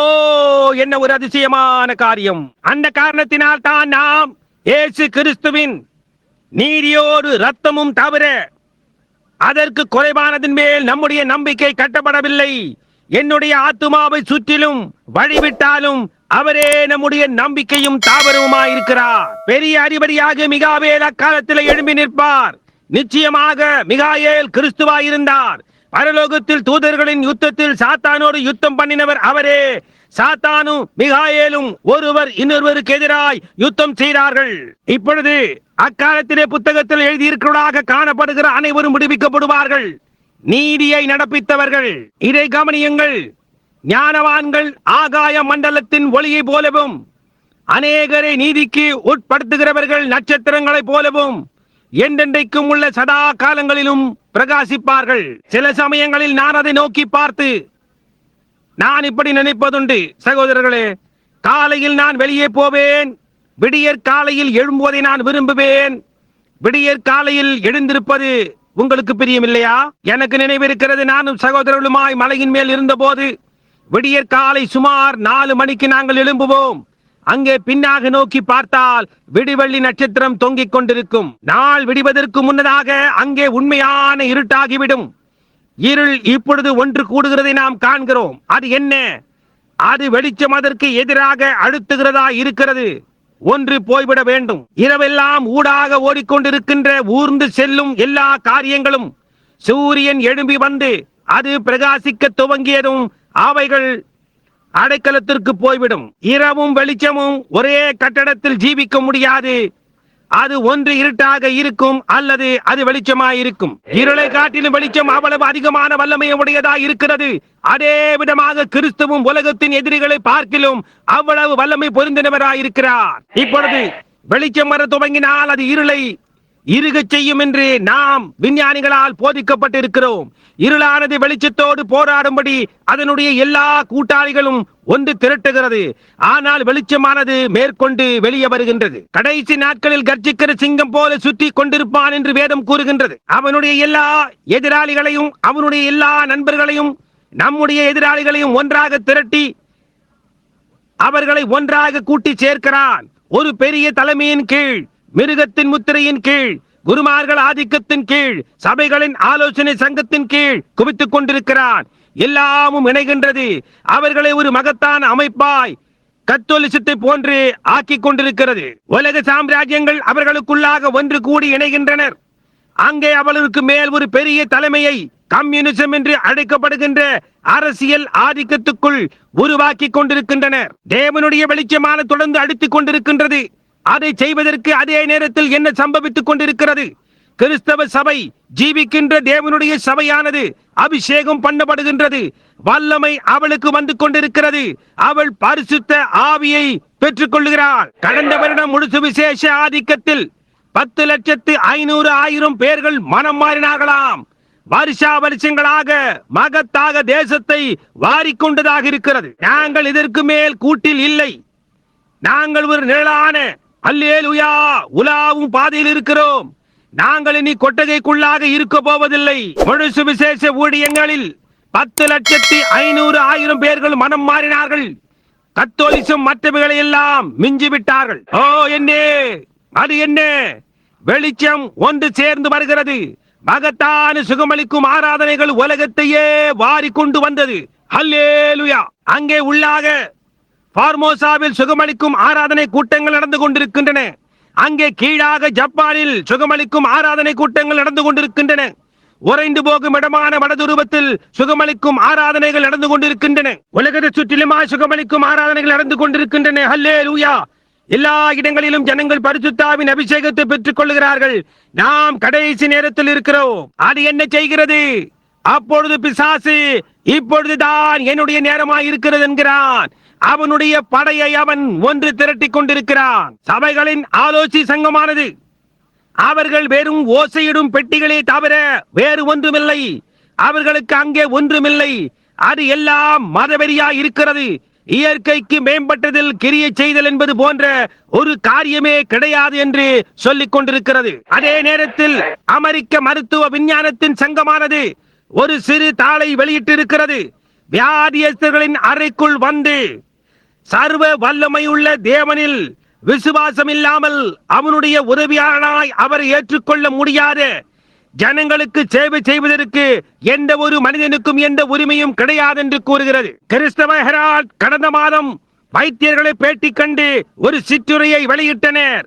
என்ன ஒரு அதிசயமான காரியம்! அந்த காரணத்தினால் தான் நாம் இயேசு கிறிஸ்துவின் நீதியோடு இரத்தமும் தவிர அதற்கு குறைவானதின் மேல் நம்முடைய நம்பிக்கை கட்டப்படவில்லை. என்னுடைய ஆத்துமாவை சுற்றிலும் வழிவிட்டாலும் அவரே நம்முடைய நம்பிக்கையும் தாவரவுமாயிருக்கிறார். பெரிய அதிபதியாக மிகாவேல் அக்காலத்தில் எழும்பி நிற்பார். நிச்சயமாக மிகாயேல் கிறிஸ்துவாயிருந்தார். பரலோகத்தில் தூதர்களின் யுத்தத்தில் சாத்தானோடு யுத்தம் பண்ணினவர் அவரே. சாத்தானும் மிகாயேலும் ஒருவர் இன்னொருவருக்கு எதிராய் யுத்தம் செய்தார்கள். இப்பொழுது அக்காலத்திலே புத்தகத்தில் எழுதியிருக்கிறவர்களாக காணப்படுகிற அனைவரும் விடுவிக்கப்படுவார்கள். நீதியை நடப்பித்தவர்கள். இதை கவனியுங்கள். ஞானவான்கள் ஆகாய மண்டலத்தின் ஒளியை போலவும், அநேகரை நீதிக்கு உட்படுத்துகிறவர்கள் நட்சத்திரங்களைப் போலவும் என்றென்றைக்கும் உள்ள சதா காலங்களிலும் பிரகாசிப்பார்கள். சில சமயங்களில் நான் அதை நோக்கி பார்த்து நான் இப்படி நினைப்பதுண்டு. சகோதரர்களே, காலையில் நான் வெளியே போவேன். விடியற் காலையில் எழும்புவதை நான் விரும்புவேன். விடியற் காலையில் எழுந்திருப்பது உங்களுக்கு பிரியமில்லையா? எனக்கு நினைவிருக்கிறது, நானும் சகோதரர்களுமாய் மலையின் மேல் இருந்தபோது விடியற் காலை சுமார் 4 மணிக்கு நாங்கள் எழும்புவோம். அங்கே பின்னாக நோக்கி பார்த்தால் விடிவெள்ளி நட்சத்திரம் தொங்கிக் கொண்டிருக்கும். நாள் விடிவதற்கு முன்னதாக அங்கே உண்மையான இருட்டாகிவிடும். இருள் இப்பொழுது ஒன்று கூடுகிறதை நாம் காண்கிறோம். அது என்ன? அது வெளிச்சம் அதற்கு எதிராக அழுத்துகிறதா இருக்கிறது. ஒன்று போய்விட வேண்டும். இரவெல்லாம் ஊடாக ஓடிக்கொண்டிருக்கின்ற ஊர்ந்து செல்லும் எல்லா காரியங்களும் சூரியன் எழும்பி வந்து அது பிரகாசிக்க துவங்கியதும் அவைகள் அடைக்கலத்திற்கு போய்விடும். இரவும் வெளிச்சமும் ஒரே கட்டடத்தில் ஜீவிக்க முடியாது. அது ஒன்று இருட்டாக இருக்கும் அல்லது அது வெளிச்சமாய் இருக்கும். இருளை காட்டிலும் வெளிச்சம் அவ்வளவு அதிகமான வல்லமையுடையதாய் இருக்கிறது. அதே விதமாக கிறிஸ்துவும் உலகத்தின் எதிரிகளை பார்க்கிலும் அவ்வளவு வல்லமை பொருந்தினவராய் இருக்கிறார். இப்பொழுது வெளிச்சம் வர துவங்கினால் அது இருளை இருகச் செய்யும் என்று நாம் விஞ்ஞானிகளால் போதிக்கப்பட்டிருக்கிறோம். இருளானது வெளிச்சத்தோடு போராடும்படி அதனுடைய எல்லா கூட்டாளிகளும் ஒன்று திரட்டுகிறது. ஆனால் வெளிச்சமானது மேற்கொண்டு வெளியே வருகின்றது. கடைசி நாட்களில் கர்ஜிக்கிற சிங்கம் போல சுற்றி கொண்டிருப்பான் என்று வேதம் கூறுகின்றது. அவனுடைய எல்லா எதிராளிகளையும், அவனுடைய எல்லா நண்பர்களையும், நம்முடைய எதிராளிகளையும் ஒன்றாக திரட்டி அவர்களை ஒன்றாக கூட்டி சேர்க்கிறான். ஒரு பெரிய தலைமையின் கீழ், மிருகத்தின் முத்திரையின் கீழ், குருமார்கள் ஆதிக்கத்தின் கீழ், சபைகளின் ஆலோசனை சங்கத்தின் கீழ் குவித்துக் கொண்டிருக்கிறான். எல்லாமும் இணைகின்றது. அவர்களை ஒரு மகத்தான அமைப்பாய் கத்தோலிசத்தை போன்று ஆக்கிக் கொண்டிருக்கிறது. உலக சாம்ராஜ்யங்கள் அவர்களுக்குள்ளாக ஒன்று கூடி இணைகின்றனர். அங்கே அவர்களுக்கு மேல் ஒரு பெரிய தலைமையை கம்யூனிசம் என்று அழைக்கப்படுகின்ற அரசியல் ஆதிக்கத்துக்குள் உருவாக்கி கொண்டிருக்கின்றனர். தேவனுடைய வெளிச்சமான தொடர்ந்து அடித்துக் கொண்டிருக்கின்றது. அதை செய்வதற்கு அதே நேரத்தில் என்ன சம்பவித்துக் கொண்டிருக்கிறது? கிறிஸ்தவ சபை ஜீவிக்கின்ற தேவனுடைய சபையானது அபிஷேகம் பண்ணப்படுகின்றது. வல்லமை அவளுக்கு வந்து கொண்டிருக்கிறது. அவள் பரிசுத்த ஆவியை பெற்றுக் கொள்ளுகிறாள். கடந்த வருடம் முழு சுவிசேஷ ஆதிக்கத்தில் 10,500,000 பேர்கள் மனம் மாறினார்களாம். வருஷா வருஷங்களாக மகத்தாக தேசத்தை வாரிக்கொண்டதாக இருக்கிறது. நாங்கள் இதற்கு மேல் கூட்டில் இல்லை. நாங்கள் ஒரு நிழலான அல்லேலூயா உலாவும் பாதையில் இருக்கிறோம். நாங்கள் இனி கொட்டகைக்குள்ளாக இருக்க போவதில்லை. முழு சுவிசேஷ ஊழியங்களில் 10,500,000 பேர்கள் மனம் மாறினார்கள். கத்தோலிசம் மற்றவைகளை எல்லாம் மிஞ்சிவிட்டார்கள். ஓ என்ன, அது என்ன வெளிச்சம் ஒன்று சேர்ந்து வருகிறது. மகத்தான சுகமளிக்கும் ஆராதனைகள் உலகத்தையே வாரி கொண்டு வந்தது. அல்லேலூயா. அங்கே உள்ளாக பார்மோசாவில் சுகமளிக்கும் ஆராதனை கூட்டங்கள் நடந்து கொண்டிருக்கின்றன. அங்கே கீழாக ஜப்பானில் சுகமளிக்கும் ஆராதனை கூட்டங்கள் நடந்து கொண்டிருக்கின்றன. உறைந்து போகும் இடமான வடதுருவத்தில் சுகமளிக்கும் ஆராதனைகள் நடந்து கொண்டிருக்கின்றன. உலகத்தை சுற்றிலுமாய் சுகமளிக்கும் ஆராதனைகள் நடந்து கொண்டிருக்கின்றன. அல்லேலூயா. எல்லா இடங்களிலும் ஜனங்கள் பரிசுத்தாவின் அபிஷேகத்தை பெற்றுக் கொள்கிறார்கள். நாம் கடைசி நேரத்தில் இருக்கிறோம். அது என்ன செய்கிறது? அப்பொழுது பிசாசு இப்பொழுதுதான் என்னுடைய நேரமாய் இருக்கிறது என்கிறான். அவனுடைய படையை அவன் ஒன்று திரட்டிக் கொண்டிருக்கிறான். சபைகளின் ஆலோசி சங்கமானது அவர்கள் வெறும் ஓசையிடும் பெட்டிகளே தவிர வேறு ஒன்றுமில்லை. அவர்களுக்கு அங்கே ஒன்றுமில்லை. அது எல்லாம் மதவெறியா இருக்கிறது. இயற்கைக்கு மேம்பட்டதில் கிரியை செய்தல் என்பது போன்ற ஒரு காரியமே கிடையாது என்று சொல்லிக் கொண்டிருக்கிறது. அதே நேரத்தில் அமெரிக்க மருத்துவ விஞ்ஞானத்தின் சங்கமானது ஒரு சிறு தாளை வெளியிட்டிருக்கிறது. வியாதியஸ்தர்களின் அறைக்குள் வந்து சர்வ வல்லமையுள்ள தேவனில் விசுவாசம் இல்லாமல் அவனுடைய உதவியாளனாய் அவரை ஏற்றுக்கொள்ள முடியாத ஜனங்களுக்கு சேவை செய்வதற்கு எந்த ஒரு மனிதனுக்கும் எந்த உரிமையும் கிடையாது என்று கூறுகிறது. கிறிஸ்தவ ஹெரால்ட் கடந்த மாதம் வைத்தியர்களை பேட்டி கண்டு ஒரு சிற்றுரையை வெளியிட்டனர்.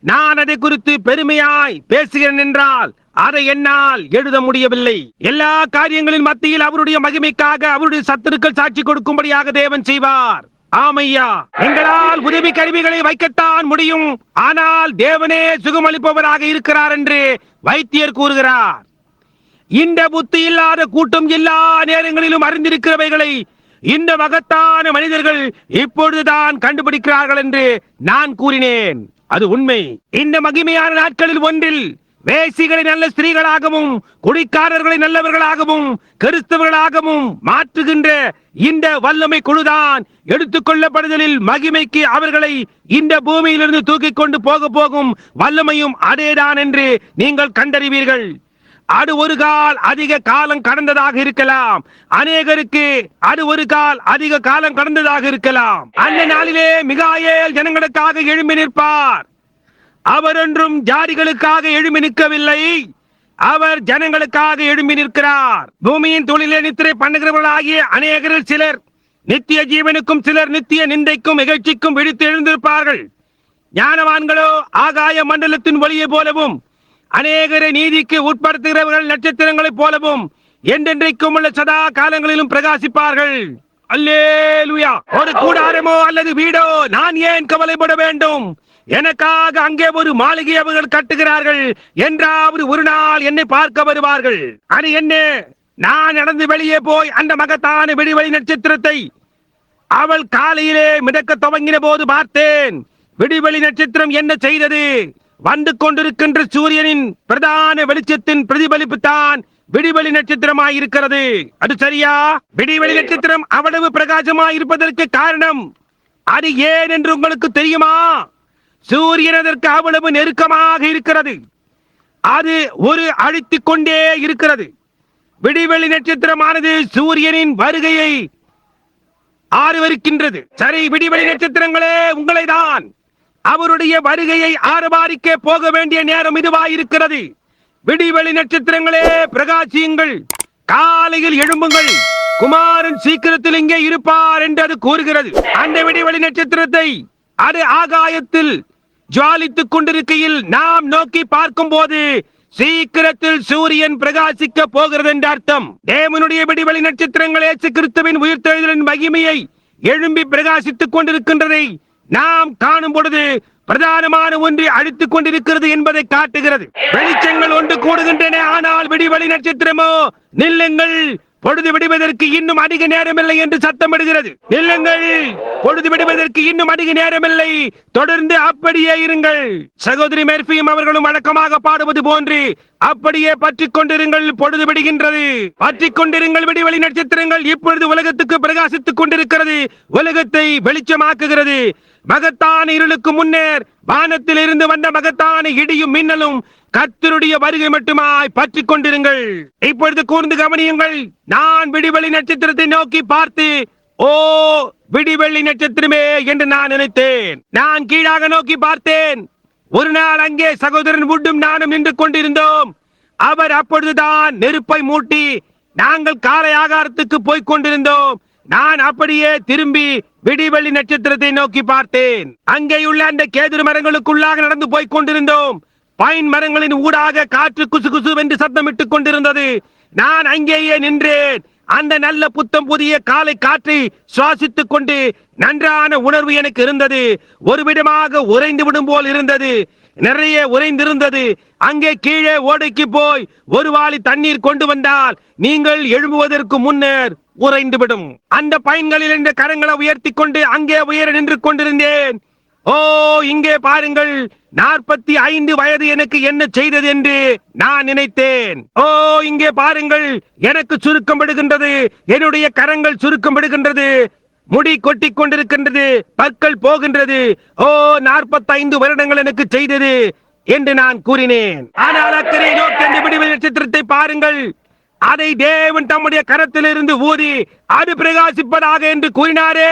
நான் அதை குறித்து பெருமையாய் பேசுகிறேன் என்றால் அதை என்னால் எழுத முடியவில்லை. எல்லா காரியங்களின் மத்தியில் அவருடைய மகிமைக்காக அவருடைய சத்துருக்கள் சாட்சி கொடுக்கும்படியாக தேவன் செய்வார். ஆமையா, எங்களால் உதவி கருவிகளை வைக்கத்தான் முடியும், ஆனால் தேவனே சுகமளிப்பவராக இருக்கிறார் என்று வைத்தியர் கூறுகிறார். இந்த புத்தி இல்லாத கூட்டம் எல்லா நேரங்களிலும் அறிந்திருக்கிறவைகளை இந்த மகத்தான மனிதர்கள் இப்பொழுதுதான் கண்டுபிடிக்கிறார்கள் என்று நான் கூறினேன். அது உண்மை. இந்த மகிமையான நாட்களில் ஒன்றில் வேசிகளை நல்ல ஸ்திரீகளாகவும் குடிக்காரர்களை நல்லவர்களாகவும் கிறிஸ்தவர்களாகவும் மாற்றுகின்ற இந்த வல்லமை குழுதான் எடுத்துக் கொள்ளப்படுதலில் மகிமைக்கு அவர்களை இந்த பூமியிலிருந்து தூக்கிக் கொண்டு போகும் வல்லமையும் அதேதான் என்று நீங்கள் கண்டறிவீர்கள். அது ஒரு கால் அதிக காலம் கடந்ததாக இருக்கலாம். அநேகருக்கு அது ஒரு கால் அதிக காலம் கடந்ததாக இருக்கலாம். அந்த நாளிலே மிகாயேல் ஜனங்களுக்காக எழும்பி நிற்பார். அவர் ஒன்றும் ஜாதிகளுக்காக எழும்பி நிற்கவில்லை. அவர் ஜனங்களுக்காக எழும்பி நிற்கிறார். பூமியின் தொழிலை நித்திரை பண்ணுகிறவர்களாகிய அநேகரில் சிலர் நித்திய ஜீவனுக்கும் சிலர் நித்திய நிந்தைக்கும் இகழ்ச்சிக்கும் விழித்து எழுந்திருப்பார்கள். ஞானவான்களோ ஆகாய மண்டலத்தின் ஒளியை போலவும் அநேகரை நீதிக்கு உட்படுத்துகிறவர்கள் நட்சத்திரங்களைப் போலவும் என்றென்றைக்கும் உள்ள சதா காலங்களிலும் பிரகாசிப்பார்கள். அல்லேலூயா. ஒரு கூடாரமோ அல்லது வீடோ நான் ஏன் கவலைப்பட வேண்டும்? எனக்காக அங்கே ஒரு மாளிகை அவர்கள் கட்டுகிறார்கள். என்றாவது ஒரு நாள் என்னை பார்க்க வருவார்கள். அது என்ன? நான் நடந்து வெளியே போய் அந்த மகத்தான விடிவெளி நட்சத்திரத்தை அவள் காலையிலே மிதக்க துவங்கின போது பார்த்தேன். விடிவெளி நட்சத்திரம் என்ன செய்தது? வந்து கொண்டிருக்கின்ற சூரியனின் பிரதான வெளிச்சத்தின் பிரதிபலிப்பு தான் விடிவெளி நட்சத்திரமாய் இருக்கிறது. அது சரியா? விடிவெளி நட்சத்திரம் அவ்வளவு பிரகாசமாய் இருப்பதற்கு காரணம் அது ஏன் என்று உங்களுக்கு தெரியுமா? சூரியன் அதற்கு அவ்வளவு நெருக்கமாக இருக்கிறது. அது ஒரு அழித்துக் கொண்டே இருக்கிறது. விடிவெளி நட்சத்திரமானது சூரியனின் வருகையை ஆரவாரிக்கின்றது. சரி, விடிவெளி நட்சத்திரங்களே, உங்களை தான் அவருடைய வருகையை ஆரவாரிக்க போக வேண்டிய நேரம் இதுவாயிருக்கிறது. விடிவெளி நட்சத்திரங்களே, பிரகாசியுங்கள், காலையில் எழும்புங்கள், குமாரன் சீக்கிரத்தில் இங்கே இருப்பார் என்று அது கூறுகிறது. அந்த விடிவெளி நட்சத்திரத்தை அது ஆகாயத்தில் ஜுவாலித்துக் கொண்டிருக்கையில் நாம் நோக்கி பார்க்கும் போது சீக்கிரத்தில் சூரியன் பிரகாசிக்க போகிறது என்று அர்த்தம். தேவனுடைய விடிவெளி நட்சத்திரங்கள் இயேசு கிறிஸ்துவின் உயிர்த்தெழுதலின் மகிமையை எழும்பி பிரகாசித்துக் கொண்டிருக்கின்றதை நாம் காணும் பொழுது பிரதானமான ஒன்று அழித்துக் கொண்டிருக்கிறது என்பதை காட்டுகிறது. வெளிச்சங்கள் ஒன்று கூடுகின்றன, ஆனால் விடிவெளி நட்சத்திரமோ நில்லுங்கள், பொழுது விடுவதற்கு இன்னும் அதிக நேரமில்லை என்று சத்தமிடுகிறது. நில்லுங்கள், பொழுது விடுவதற்கு இன்னும் அதிக நேரமில்லை, தொடர்ந்து அப்படியே இருங்கள். சகோதரி மெர்ஃபியும் அவர்களும் வழக்கமாக பாடுவது போன்று அப்படியே பற்றிக் கொண்டிருங்கள், பொழுது விடுகின்றது. பற்றிக் கொண்டிருங்கள், விடிவெளி நட்சத்திரங்கள் இப்பொழுது உலகத்துக்கு பிரகாசித்துக் கொண்டிருக்கிறது, உலகத்தை வெளிச்சமாக்குகிறது. மகத்தான இருளுக்கு முன்னர் வானத்தில் இருந்து வந்த மகத்தான இடியும் மின்னலும் கர்த்தருடைய வருகை மட்டுமாய் பற்றிக் கொண்டிருங்கள். இப்பொழுது கூர்ந்து கவனியுங்கள். நான் விடிவெளி நட்சத்திரத்தை நோக்கி பார்த்து, ஓ விடிவெளி நட்சத்திரமே என்று நான் நினைத்தேன். நான் கீழாக நோக்கி பார்த்தேன். ஒரு நாள் அங்கே சகோதரன் வுட்டும் நானும் நின்று கொண்டிருந்தோம். அவர் அப்பொழுதுதான் நெருப்பை மூட்டி நாங்கள் காலை ஆகாரத்துக்கு போய்க் கொண்டிருந்தோம். நான் அப்படியே திரும்பி விடிவெளி நட்சத்திரத்தை நோக்கி பார்த்தேன். அங்கேயுள்ள அந்த கேதுரு மரங்களுக்குள்ளாக நடந்து போய்க் கொண்டிருந்தோம். பைன் மரங்களின் ஊடாக காற்று குசு குசு என்று சத்தமிட்டுக் கொண்டிருந்தது. நான் அங்கேயே நின்றேன். அந்த நல்ல புத்தம் புதிய காலை காற்றை சுவாசித்துக் கொண்டு நன்றான உணர்வு எனக்கு இருந்தது. ஒரு விதமாக உறைந்து விடும் போல் இருந்தது. நிறைய உறைந்திருந்தது. அங்கே கீழே ஓடைக்கு போய் ஒரு வாளி தண்ணீர் கொண்டு வந்தால் நீங்கள் எழும்புவதற்கு முன்னர் உறைந்துவிடும். அந்த பைன்களில் இந்த கரங்களை உயர்த்தி கொண்டு அங்கே உயர நின்று கொண்டிருந்தேன். ஓ, இங்கே பாருங்கள், 45 வயது எனக்கு என்ன செய்தது என்று நான் நினைத்தேன். ஓ, இங்கே பாருங்கள், எனக்கு சுருக்கம் விடுகின்றது, என்னுடைய கரங்கள் சுருக்கம் விடுகின்றது, முடி கொட்டிக் கொண்டிருக்கின்றது, பற்கள் போகின்றது. ஓ, 45 வருடங்கள் எனக்கு செய்தது என்று நான் கூறினேன். ஆனால் அக்கறை நோக்கி அந்த விடிவெளி நட்சத்திரத்தை பாருங்கள். அதை தேவன் தம்முடைய கரத்திலிருந்து ஊதி அது பிரகாசிப்பதாக என்று கூறினாரே,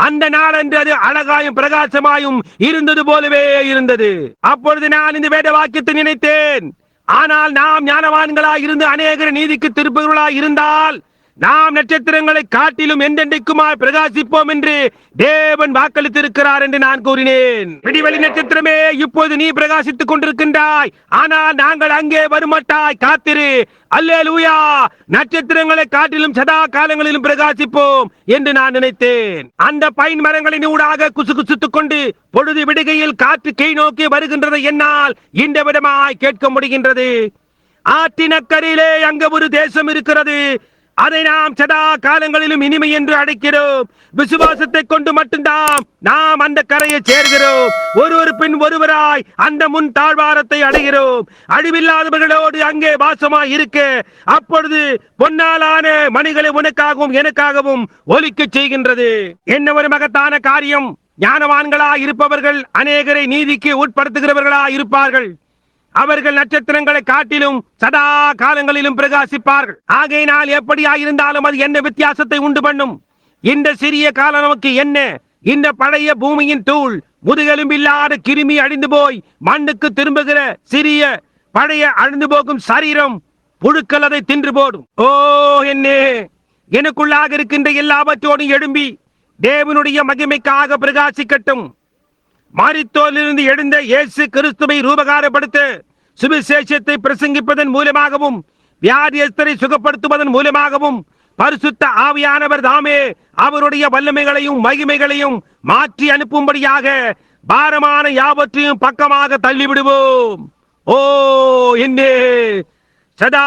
அந்த நாளன்று அது அழகாயும் பிரகாசமாயும் இருந்தது போலவே இருந்தது. அப்பொழுது நான் இந்த வேத வாக்கியத்தை நினைத்தேன். ஆனால் நாம் ஞானவான்களாய் இருந்து அநேகர் நீதிக்கு திருப்புகளாய் இருந்தால் நாம் நட்சத்திரங்களை காட்டிலும் என்றென்றைக்குமாய் பிரகாசிப்போம் என்று தேவன் வாக்களித்திருக்கிறார் என்று நான் கூறினேன். விடிவெளி நட்சத்திரமே, இப்போது நீ பிரகாசித்துக் கொண்டிருக்கின்றாய், ஆனால் நாங்கள் அங்கே வருமட்டாய் காத்திரு. அல்லேலூயா, நட்சத்திரங்களை காட்டிலும் சதா காலங்களிலும் பிரகாசிப்போம் என்று நான் நினைத்தேன். அந்த பைன் மரங்களின் ஊடாக குசு குசுத்துக் கொண்டு பொழுது விடுகையில் காற்று கீழ் நோக்கி வருகின்றதை என்னால் இந்த விதமாய் கேட்க முடிகின்றது. ஆற்றினக்கரையிலே அங்க ஒரு தேசம் இருக்கிறது. அதை நாம் சதா காலங்களிலும் இனிமை என்று அழைக்கிறோம். விசுவாசத்தை கொண்டு மட்டும்தான் நாம் அந்த கரையை சேர்கிறோம். ஒருவர் பின் ஒருவராய் அந்த முன் தாழ்வாரத்தை அடைகிறோம். அழிவில்லாதவர்களோடு அங்கே வாசமாய் இருக்க அப்பொழுது பொன்னாலான மணிகளை உனக்காகவும் எனக்காகவும் ஒலிக்க செய்கின்றது. என்ன ஒரு மகத்தான காரியம்! ஞானவான்களாய் இருப்பவர்கள் அநேகரை நீதிக்கு உட்படுத்துகிறவர்களாய் இருப்பார்கள். அவர்கள் நட்சத்திரங்களை காட்டிலும் சதா காலங்களிலும் பிரகாசிப்பார்கள். ஆகையினால் எப்படியாயிருந்தாலும் அது என்ன வித்தியாசத்தை உண்டு பண்ணும்? இந்த சிறிய காலம் நமக்கு என்ன? இந்த பழைய பூமியின் தூள், முதுகெலும்பில்லாத கிருமி அழிந்து போய் மண்ணுக்கு திரும்புகிற சிறிய பழைய அழிந்து போகும் சரீரம் புழுக்கள் அதை தின்று போடும். ஓ, என்ன எனக்குள்ளாக இருக்கின்ற எல்லாவற்றோடும் எழும்பி தேவனுடைய மகிமைக்காக பிரகாசிக்கட்டும். மரித்தோரிலிருந்து எழுந்த இயேசு கிறிஸ்துவை ரூபகாரப்படுத்த சுவிசேஷத்தை பிரசங்கிப்பதன் மூலமாகவும் வியாதியஸ்தரை சுகப்படுத்துவதன் மூலமாகவும் பரிசுத்த ஆவியானவர் தாமே அவருடைய வல்லமைகளையும் மகிமைகளையும் மாற்றி அனுப்பும்படியாக பாரமான யாவற்றையும் பக்கமாக தள்ளிவிடுவோம். ஓ, என்னே சதா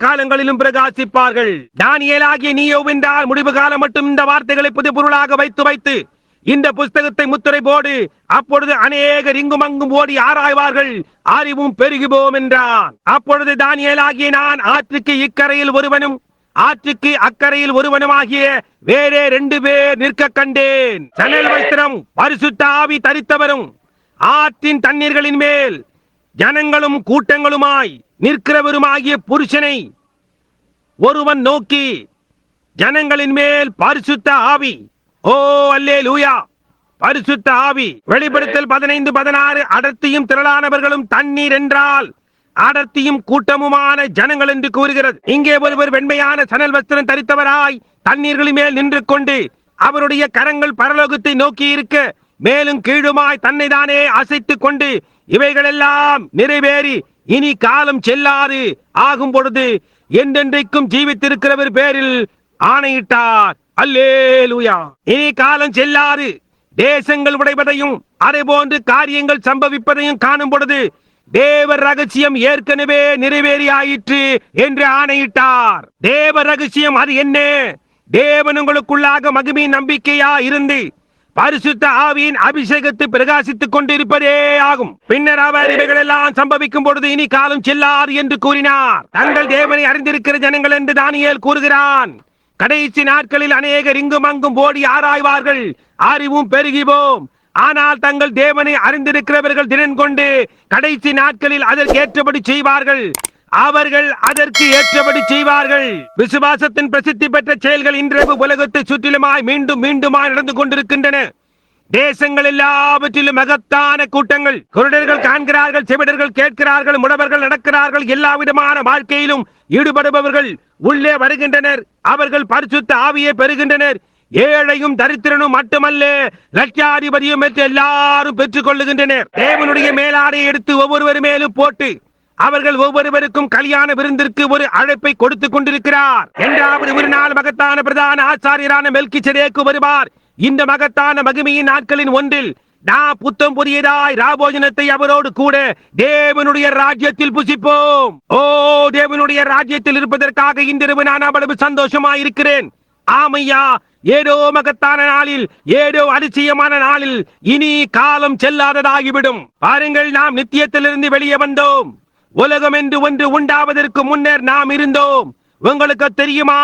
காலங்களிலும் பிரகாசிப்பார்கள். தானியேலாகிய நீயோ வென்றால் முடிவு காலம் மட்டும் இந்த வார்த்தைகளை புது பொருளாக வைத்து வைத்து இந்த புஸ்தகத்தை முத்திரை போடு. அப்பொழுது அநேகர் இங்கும் அங்கும் ஓடி ஆராய்வார்கள், அறிவும் பெருகுவோம் என்றான். அப்பொழுது தானியேலாகிய நான் ஆற்றுக்கு இக்கரையில் ஒருவனும் ஆற்றுக்கு அக்கரையில் ஒருவனுமாகிய வேறே 2 பேர் நிற்க கண்டேன். சணல் வஸ்திரம் பரிசுத்த ஆவி தரித்தவரும் ஆற்றின் தண்ணீர்களின் மேல் ஜனங்களும் கூட்டங்களுமாய் நிற்கிறவருமாகிய புருஷனை ஒருவன் நோக்கி, ஜனங்களின் மேல் பரிசுத்த ஆவி, ஓ அல்லேலூயா, பரிசுத்த ஆவி. வெளிப்படுத்தல் 15:16 அடர்த்தியும் திரளானவர்களும் தண்ணீர் என்றால் அடர்த்தியும் கூட்டமுமான ஜனங்கள் என்று கூறுகிறது. இங்கே ஒருவர் வெண்மையான சணல் வஸ்திரம் தரித்தவராய் தண்ணீர்களின் மேல் நின்று கொண்டு அவருடைய கரங்கள் பரலோகத்தை நோக்கி இருக்க மேலும் கீழுமாய் தன்னை தானே அசைத்துக் கொண்டு இவைகளெல்லாம் நிறைவேறி இனி காலம் செல்லாது ஆகும் பொழுது என்றென்றைக்கும் ஜீவித்திருக்கிறவர் பேரில் ஆணையிட்டார். அல்லேலூயா. இனி காலம் செல்லாது, தேசங்கள் உடைவதையும் அதே போன்று காரியங்கள் சம்பவிப்பதையும் காணும் பொழுது தேவ ரகசியம் ஏற்கனவே நிறைவேறியாயிற்று என்று ஆணையிட்டார். தேவ ரகசியம் அது என்ன? தேவன் உங்களுக்குள்ளாக மகிமையின் நம்பிக்கையா இருந்து பரிசுத்த ஆவியின் அபிஷேகத்தை பிரகாசித்துக் கொண்டிருப்பதே ஆகும். பின்னர் அவர் இவைகள் எல்லாம் சம்பவிக்கும் பொழுது இனி காலம் செல்லாது என்று கூறினார். தங்கள் தேவனை அறிந்திருக்கிற ஜனங்கள் என்று தானியேல் கூறுகிறான். கடைசி நாட்களில் அநேகர் இங்கும் அங்கும் ஓடி ஆராய்வார்கள், அறிவும் பெருகிவோம். ஆனால் தங்கள் தேவனை அறிந்திருக்கிறவர்கள் திறன் கொண்டு கடைசி நாட்களில் அதற்கு ஏற்றபடி செய்வார்கள். அவர்கள் அதற்கு ஏற்றபடி செய்வார்கள். விசுவாசத்தின் பிரசித்தி பெற்ற செயல்கள் இன்றைய உலகத்தை சுற்றிலுமாய் மீண்டும் மீண்டுமாய் நடந்து கொண்டிருக்கின்றன. தேசங்கள் எல்லாவற்றிலும் மகத்தான கூட்டங்கள். குருடர்கள் காண்கிறார்கள், செவிடர்கள் கேட்கிறார்கள், முடவர்கள் நடக்கிறார்கள். எல்லா விதமான வாழ்க்கையிலும் ஈடுபடுபவர்கள் உள்ளே வருகின்றனர். அவர்கள் பரிசுத்த ஆவியை பெறுகின்றனர். ஏழையும் தரித்திரனும் மட்டுமல்ல, லட்சாதிபதியும் எல்லாரும் பெற்றுக் கொள்ளுகின்றனர். தேவனுடைய மேலாடையை எடுத்து ஒவ்வொருவர் மேலும் போட்டு அவர்கள் ஒவ்வொருவருக்கும் கல்யாண விருந்திற்கு ஒரு அழைப்பை கொடுத்துக் கொண்டிருக்கிறார். என்றாவது ஒரு நாள் மகத்தான பிரதான ஆசாரியரான மெல்கிசேதேக்கு வருவார். இந்த மகத்தான மகிமையின் நாட்களின் ஒன்றில் நாம் புத்தம் புதியதாய் ராபோஜனத்தை அவரோடு கூட தேவனுடைய ராஜ்யத்தில் புசிப்போம். ஓ, தேவனுடைய ராஜ்யத்தில் இருப்பதற்காக இன்றிரவு நான் அவ்வளவு சந்தோஷமாய் இருக்கிறேன். ஆமையா, ஏதோ மகத்தான நாளில், ஏதோ அதிசயமான நாளில் இனி காலம் செல்லாததாகிவிடும். பாருங்கள், நாம் நித்தியத்திலிருந்து வெளியே வந்தோம். உலகம் என்று ஒன்று உண்டாவதற்கு முன்னர் நாம் இருந்தோம். உங்களுக்கு தெரியுமா,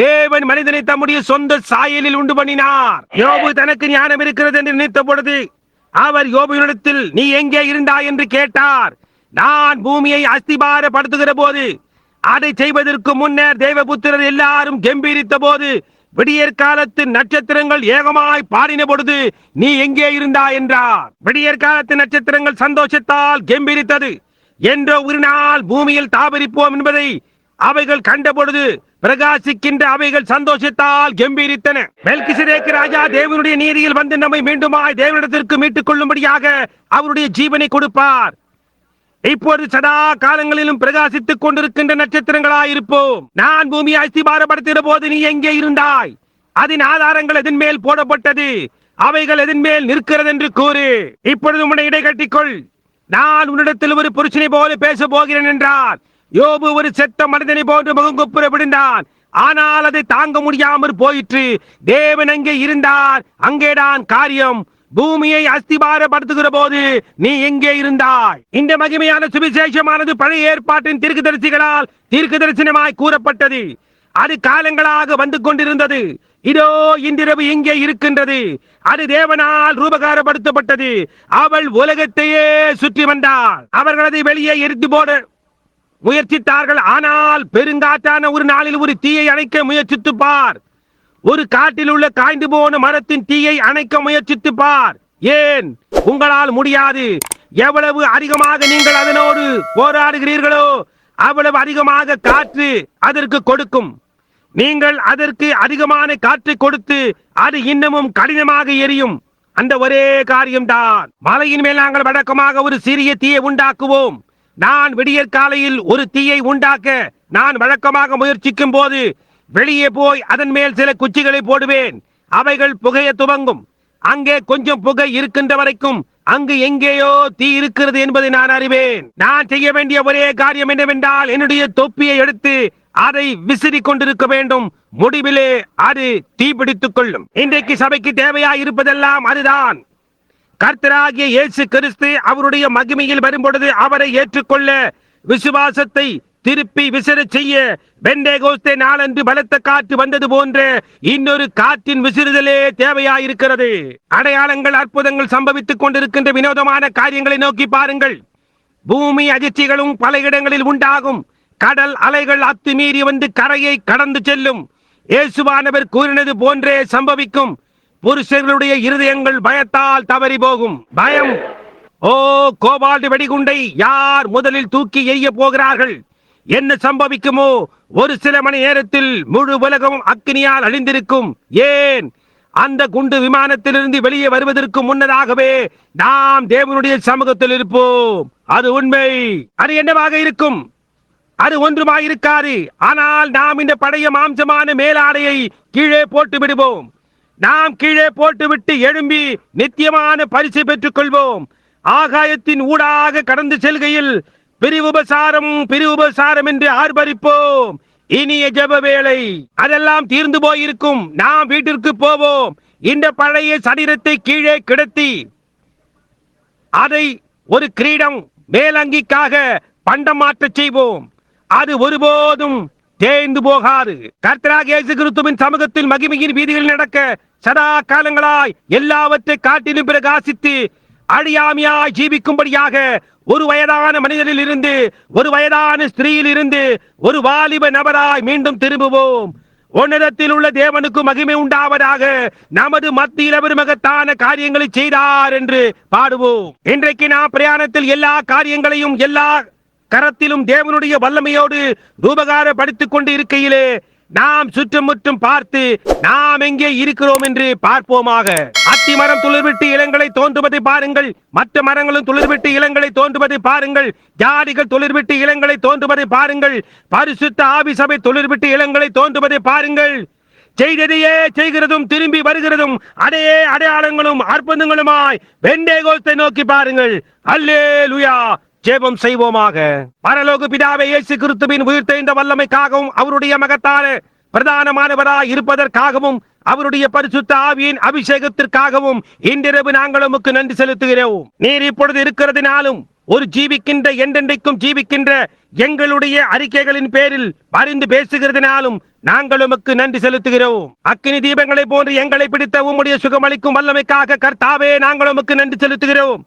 தேவன் மனிதனை தம்முடைய சொந்த சாயலில் உண்டு பண்ணினார். யோபு தனக்கு ஞானம் இருக்கிறது என்று நினைத்த பொழுது அவர் யோபுவினிடத்தில் நீ எங்கே இருந்தாய் என்று கேட்டார். நான் பூமியை அஸ்திபாரப்படுத்துகிற போது, அதை செய்வதற்கு முன்னர் தேவபுத்திரர் எல்லாரும் கம்பீரித்த போது, விடியற் காலத்து நட்சத்திரங்கள் ஏகமாய் பாடின பொழுது நீ எங்கே இருந்தாய் என்றார். விடியற் காலத்து நட்சத்திரங்கள் சந்தோஷத்தால் கம்பீரித்தது. என்றோ ஒரு நாள் பூமியில் தாபரிப்போம் என்பதை அவைகள் கண்டபொழுது பிரகாசிக்கின்ற அவைகள் சந்தோஷத்தால் கம்பீரித்தன. மெல்கிசேதேக்கு ராஜா தேவனுடைய நீதியில் வந்து நம்மை மீண்டுமாய் தேவனிடத்திற்கு மீட்டுக் கொள்ளும்படியாக அவருடைய ஜீவனை கொடுப்பார். இப்போது சதா காலங்களிலும் பிரகாசித்துக் கொண்டிருக்கின்ற நட்சத்திரங்களாயிருப்போம். நான் பூமியை அஸ்திபாரப்படுத்துகிற போது நீ எங்கே இருந்தாய்? அதன் ஆதாரங்கள் எதன் மேல் போடப்பட்டது? அவைகள் எதன் மேல் நிற்கிறது என்று கூறு. இப்பொழுது உன்னை இடை கட்டிக்கொள். நான் உன்னிடத்தில் ஒரு புருஷனை போல பேச போகிறேன் என்றார். யோபு ஒரு செத்த மனிதனை போன்று முகங்குப்புற விழுந்தான். ஆனால் அதை தாங்க முடியாமல் போயிற்று. தேவன் அங்கே இருந்தார். அங்கேதான் காரியம். பூமியை அஸ்திபாரப்படுத்துகிற போது நீ எங்கே இருந்தாய்? இந்த மகிமையான சுவிசேஷமானது பழைய ஏற்பாட்டின் தீர்க்கதரிசிகளால் தீர்க்க தரிசனமாய் கூறப்பட்டது. அது காலங்களாக வந்து கொண்டிருந்தது. இதோ இன்றிரவு இங்கே இருக்கின்றது. அது தேவனால் ரூபகாரப்படுத்தப்பட்டது. அவள் உலகத்தையே சுற்றி வந்தாள். அவர்கள் அதை வெளியே எரித்து போட முயற்சித்தார்கள். ஆனால் பெருங்காற்றான ஒரு நாளில் ஒரு தீயை அணைக்க முயற்சித்து பார். ஒரு காட்டில் உள்ள காய்ந்து போன மரத்தின் தீயை அணைக்க முயற்சித்து பார். ஏன் உங்களால் முடியாது? எவ்வளவு அதிகமாக நீங்கள் அதனோடு போராடுகிறீர்களோ அவ்வளவு அதிகமாக காற்று அதற்கு கொடுக்கும். நீங்கள் அதற்கு அதிகமான காற்றை கொடுத்து அது இன்னமும் கடினமாக எரியும். அந்த ஒரே காரியம்தான். மலையின் மேல் நாங்கள் வழக்கமாக ஒரு சிறிய தீயை உண்டாக்குவோம். நான் விடியற் காலையில் ஒரு தீயை உண்டாக்க நான் வழக்கமாக முயற்சிக்கும் போது வெளியே போய் அதன் மேல் சில குச்சிகளை போடுவேன். அவைகள் புகைய துவங்கும். அங்கே கொஞ்சம் புகை இருக்கின்ற வரைக்கும் அங்கு எங்கேயோ தீ இருக்கிறது என்பதை நான் அறிவேன். நான் செய்ய வேண்டிய ஒரே காரியம் என்னவென்றால் என்னுடைய தொப்பியை எடுத்து அதை விசிறி கொண்டிருக்க வேண்டும். முடிவிலே அது தீப்பிடித்துக் கொள்ளும். இன்றைக்கு சபைக்கு தேவையாய் இருப்பதெல்லாம் அதுதான். கர்த்தராகிய இயேசு கிறிஸ்து அவருடைய மகிமையில் வரும்பொழுது அவரை ஏற்றுக்கொள்ள விசுவாசத்தை திருப்பி விசிற செய்ய பெந்தேகோஸ்தே நாளன்று பலத்த காற்று வந்தது போன்ற இன்னொரு காற்றின் விசிறுதலே தேவையாயிருக்கிறது. அடையாளங்கள், அற்புதங்கள் சம்பவித்துக் கொண்டிருக்கின்ற வினோதமான காரியங்களை நோக்கி பாருங்கள். பூமி அதிர்ச்சிகளும் பல இடங்களில் உண்டாகும். கடல் அலைகள் அத்துமீறி வந்து கரையை கடந்து செல்லும். இயேசுவானவர் கூறினது போன்றே சம்பவிக்கும். புருஷர்களுடைய இருதயங்கள் பயத்தால் தவறி போகும். பயம். ஓ, கோபால்ட் வெடிகுண்டை யார் முதலில் தூக்கி எறிய போகிறார்கள்? என்ன சம்பவிக்குமோ? ஒரு சில மணி நேரத்தில் முழு உலகம் அக்கினியால் அழிந்திருக்கும். ஏன்? அந்த குண்டு விமானத்திலிருந்து வெளியே வருவதற்கு முன்னதாகவே நாம் தேவனுடைய சமூகத்தில் இருப்போம். அது உண்மை. அது என்னவாக இருக்கும்? அது ஒன்றுமாய் இருக்காது. ஆனால் நாம் இந்த பழைய மாம்சமான மேலாடையை கீழே போட்டு விடுவோம். நாம் கீழே போட்டுவிட்டு எழும்பி நித்தியமான பரிசை பெற்றுக் கொள்வோம். ஆகாயத்தின் ஊடாக கடந்து செல்கையில் பிரிவுபசாரம் என்று ஆர்ப்பரிப்போம். இனிய ஜெப வேளை அதெல்லாம் தீர்ந்து போயிருக்கும். நாம் வீட்டிற்கு போவோம். இந்த பழைய சரீரத்தை கீழே கிடத்தி அதை ஒரு கிரீடம் மேலங்கிக்காக பண்டமாற்ற செய்வோம். அது ஒருபோதும் தேய்ந்து போகாது. கர்த்தராகிய இயேசு கிறிஸ்துவின் சமூகத்தில் மகிமையின் வீதிகளில் நடக்க சதா காலங்களாய் எல்லாவற்றை காட்டிலும் பிரகாசித்து அழியாமையாய் ஜீவிக்கும்படியாக ஒரு வயதான மனிதனில் இருந்து ஒரு வயதான ஸ்திரீயில் இருந்து ஒரு வாலிப நபராய் மீண்டும் திரும்புவோம். உன்னதத்தில் உள்ள தேவனுக்கு மகிமை உண்டாவதாக. நமது மத்தியில் அவர் மகத்தான காரியங்களை செய்தார் என்று பாடுவோம். இன்றைக்கு நாம் பிரயாணத்தில் எல்லா காரியங்களையும் எல்லா கரத்திலும் தேவனுடைய வல்லமையோடு ரூபகாரப்படுத்திக் கொண்டு இருக்கையிலே நாம் சுற்றுமுற்றும் பார்த்து நாம் எங்கே இருக்கிறோம் என்று பார்ப்போமாக. அத்தி மரம் துளிர்விட்டு இளங்களை தோன்றுவதை பாருங்கள். மற்ற மரங்களும் துளிர்விட்டு இளங்களை தோன்றுவதை பாருங்கள். ஜாடிகள் துளிர்விட்டு இளங்களை தோன்றுவதை பாருங்கள். பரிசுத்த ஆவி சபை துளிர்விட்டு இளங்களை தோன்றுவதை பாருங்கள். செய்ததையே செய்கிறதும் திரும்பி வருகிறதும் அதே அடையாளங்களும் அற்புதங்களுமாய் பெந்தேகோஸ்தை நோக்கி பாருங்கள். அல்லேலூயா. ஜெபம் செய்வோமாக. பரலோக பிதாவே, இயேசு கிறிஸ்துவின் உயிர்த்தெழுந்த வல்லமைக்காகவும் அவருடைய மகத்தான பிரதானமானவராய் இருப்பதற்காகவும் அவருடைய பரிசுத்த ஆவியின் அபிஷேகத்திற்காகவும் இன்றிரவு நாங்கள் உமக்கு நன்றி செலுத்துகிறோம். நீர் இப்பொழுது இருக்கிறதினாலும் ஒரு ஜீவிக்கின்ற என்றென்றைக்கும் ஜீவிக்கின்ற எங்களுடைய அறிக்கைகளின் பேரில் பரிந்து பேசுகிறதினாலும் நாங்கள் உமக்கு நன்றி செலுத்துகிறோம். அக்கினி தீபங்களை போன்று எங்களை பிடித்த உம்முடைய சுகமளிக்கும் வல்லமைக்காக கர்த்தாவே நாங்கள் உமக்கு நன்றி செலுத்துகிறோம்.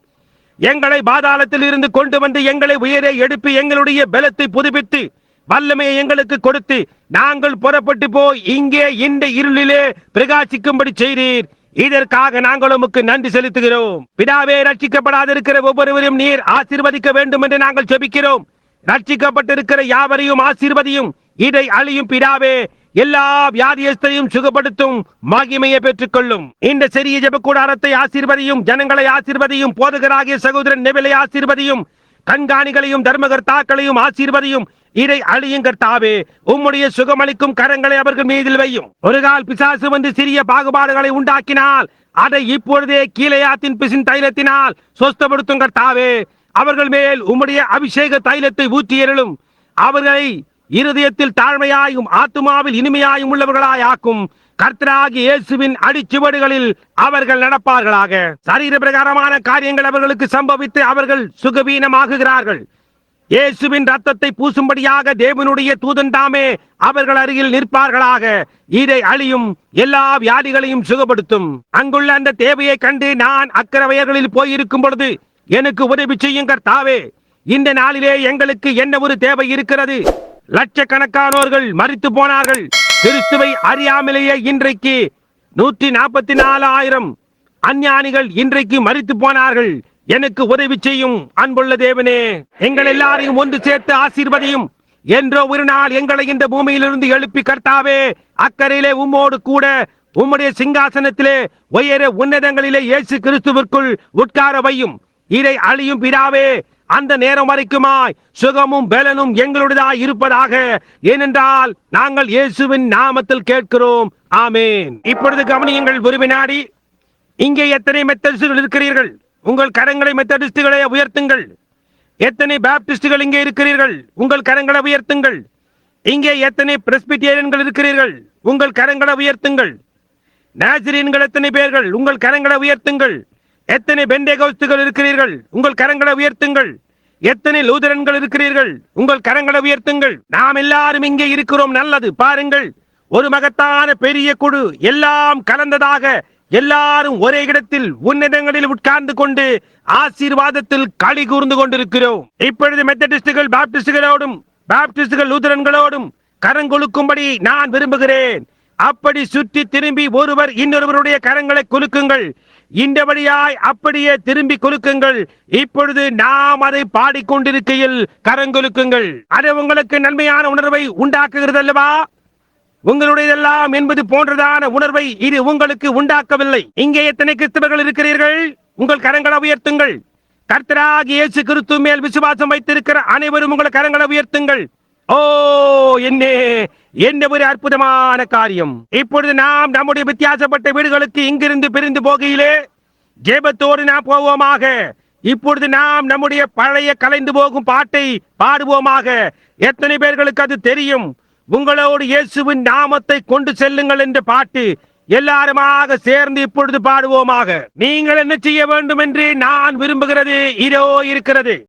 எங்களை பாதாளத்தில் இருந்து கொண்டு வந்து எங்களை உயரே எடுப்பி எங்களுடைய பலத்தை புதுப்பித்து வல்லமையை எங்களுக்கு கொடுத்து நாங்கள் புறப்பட்டு போய் இங்கே இந்த இருளிலே பிரகாசிக்கும்படி செய்தீர். இதற்காக நாங்கள் உமக்கு நன்றி செலுத்துகிறோம். பிதாவே, ரட்சிக்கப்படாதிருக்கிற ஒவ்வொருவரையும் நீர் ஆசீர்வதிக்க வேண்டும் என்று நாங்கள் ஜெபிக்கிறோம். ரட்சிக்கப்பட்டிருக்கிற யாவரையும் ஆசீர்வதியும். இதை அழியும் பிதாவே, எல்லா வியாதியஸ்தையும் சுகப்படுத்தும் மகிமையை பெற்றுக் கொள்ளும். இந்த சிறிய ஜெப கூடாரத்தை ஆசீர்வதியும். ஜனங்களை ஆசீர்வதியும். போதகராகிய சகோதரன் நெவிலை ஆசீர்வதியும். கண்காணிகளையும் தர்மகர்த்தாக்களையும் ஆசீர்வதியும். இதை அழியும் கர்த்தாவே, உம்முடைய சுகமளிக்கும் கரங்களை அவர்கள் மீதில் வையும். ஒரு கால் பிசாசு வந்து சிறிய பாகுபாடுகளை உண்டாக்கினால் அதை இப்பொழுதே கீலேயாத்தின் பிசின் தைலத்தினால் சொஸ்தப்படுத்தும் கர்த்தாவே. அவர்கள் மேல் உம்முடைய அபிஷேக தைலத்தை ஊற்றியருளும். அவர்களை இருதயத்தில் தாழ்மையாயும் ஆத்துமாவில் இனிமையாயும் உள்ளவர்களாய் ஆக்கும். கர்த்தராகிய இயேசுவின் அடிச்சுவடுகளில் அவர்கள் நடப்பார்களாக. சரீர பிரகாரமான காரியங்கள் அவர்களுக்கு சம்பவித்து அவர்கள் சுகவீனமாகுகிறார்கள். இயேசுவின் ரத்தத்தை பூசும்படியாக தேவனுடைய தூதன் தாமே அவர்கள் அருகில் நிற்பார்களாக. இதை அழியும். எல்லா வியாதிகளையும் சுகப்படுத்தும். அங்குள்ள அந்த தேவையை கண்டு நான் அக்கரவயர்களில் போயிருக்கும் பொழுது எனக்கு உதவி செய்யும் கர்த்தாவே. இந்த நாளிலே எங்களுக்கு என்ன ஒரு தேவை இருக்கிறது? லட்சக்கணக்கானோர்கள் மரித்து போனார்கள். கிறிஸ்துவை அறியாமலேயே இன்றைக்கு 144,000 அஞ்ஞானிகள் இன்றைக்கு மரித்து போனார்கள். எனக்கு உதவி செய்யும் அன்புள்ள தேவனே. எங்கள் எல்லாரையும் ஒன்று சேர்த்து ஆசீர்வதியும். என்றோ ஒரு நாள் எங்களை இந்த பூமியிலிருந்து எழுப்பி கர்த்தாவே, அக்கறையிலே உம்மோடு கூட உம்முடைய சிங்காசனத்திலே உயர உன்னதங்களிலே இயேசு கிறிஸ்துவிற்குள் உட்கார வையும். இதை அழியும் பிதாவே, அந்த நேரம் வரைக்குமாய் சுகமும் பலனும் எங்களுடையதாய் இருப்பதாக. ஏனென்றால் நாங்கள் இயேசுவின் நாமத்தில் கேட்கிறோம். ஆமென். இப்பொழுது கவனியுங்கள் ஒரு வினாடி. இங்கே எத்தனை மெத்தடிஸ்டுகள் இருக்கிறீர்கள்? உங்கள் கரங்களை மெத்தடிஸ்டுகளை உயர்த்துங்கள். எத்தனை பாப்டிஸ்டுகள் இங்கே இருக்கிறீர்கள்? உங்கள் கரங்களை உயர்த்துங்கள். இங்கே எத்தனை பிரெஸ்பிட்டேரியன்கள் இருக்கிறீர்கள்? உங்கள் கரங்களை உயர்த்துங்கள். நாசரீன்கள் எத்தனை பேர்கள்? உங்கள் கரங்களை உயர்த்துங்கள். எத்தனை பெந்தேகோஸ்துகள் இருக்கிறீர்கள்? உங்கள் கரங்களை உயர்த்துங்கள். எத்தனை லூதரன்கள் இருக்கிறீர்கள்? உங்கள் கரங்களை உயர்த்துங்கள். நாம் எல்லாரும் இங்கே இருக்கிறோம். நல்லது. பாருங்கள், ஒரு மகத்தான பெரிய குழு எல்லாம் கலந்ததாக எல்லாரும் ஒரே இடத்தில் உன்னதங்களில் உட்கார்ந்து கொண்டு ஆசீர்வாதத்தில் களி கூர்ந்து கொண்டிருக்கிறோம். இப்பொழுது மெத்தடிஸ்டுகள் பாப்டிஸ்டுகளோடும் பாப்டிஸ்டுகள் லூதரன்களோடும் கரங்கொழுக்கும்படி நான் விரும்புகிறேன். அப்படி சுற்றி திரும்பி ஒருவர் இன்னொருவருடைய கரங்களை குலுக்குங்கள். இந்த வழியாய் அப்படியே திரும்பி குலுக்குங்கள். இப்பொழுது நாம் அதை பாடிக்கொண்டிருக்கையில் கரங்கொலுக்குங்கள். அது உங்களுக்கு நன்மையான உணர்வை உண்டாக்குகிறது அல்லவா? உங்களுடையதெல்லாம் என்பது போன்றதான உணர்வை இது உங்களுக்கு உண்டாக்கவில்லை. இங்கே எத்தனை கிறிஸ்தவர்கள் இருக்கிறீர்கள்? உங்கள் கரங்களை உயர்த்துங்கள். கர்த்தராகிய இயேசு கிறிஸ்து மேல் விசுவாசம் வைத்திருக்கிற அனைவரும் உங்கள் கரங்களை உயர்த்துங்கள். ஓ என்னே, என்ன ஒரு அற்புதமான காரியம். இப்பொழுது நாம் நம்முடைய வித்தியாசப்பட்ட வீடுகளுக்கு இங்கிருந்து பிரிந்து போகையிலே ஜெபத்தோடு நாம் போவோமாக. இப்பொழுது நாம் நம்முடைய பழைய கலைந்து போகும் பாட்டை பாடுவோமாக. எத்தனை பேர்களுக்கு அது தெரியும்? உங்களோடு இயேசுவின் நாமத்தை கொண்டு செல்லுங்கள் என்ற பாட்டு எல்லாருமாக சேர்ந்து இப்பொழுது பாடுவோமாக. நீங்கள் என்ன செய்ய வேண்டும் என்று நான் விரும்புகிறது இதோ இருக்கிறது.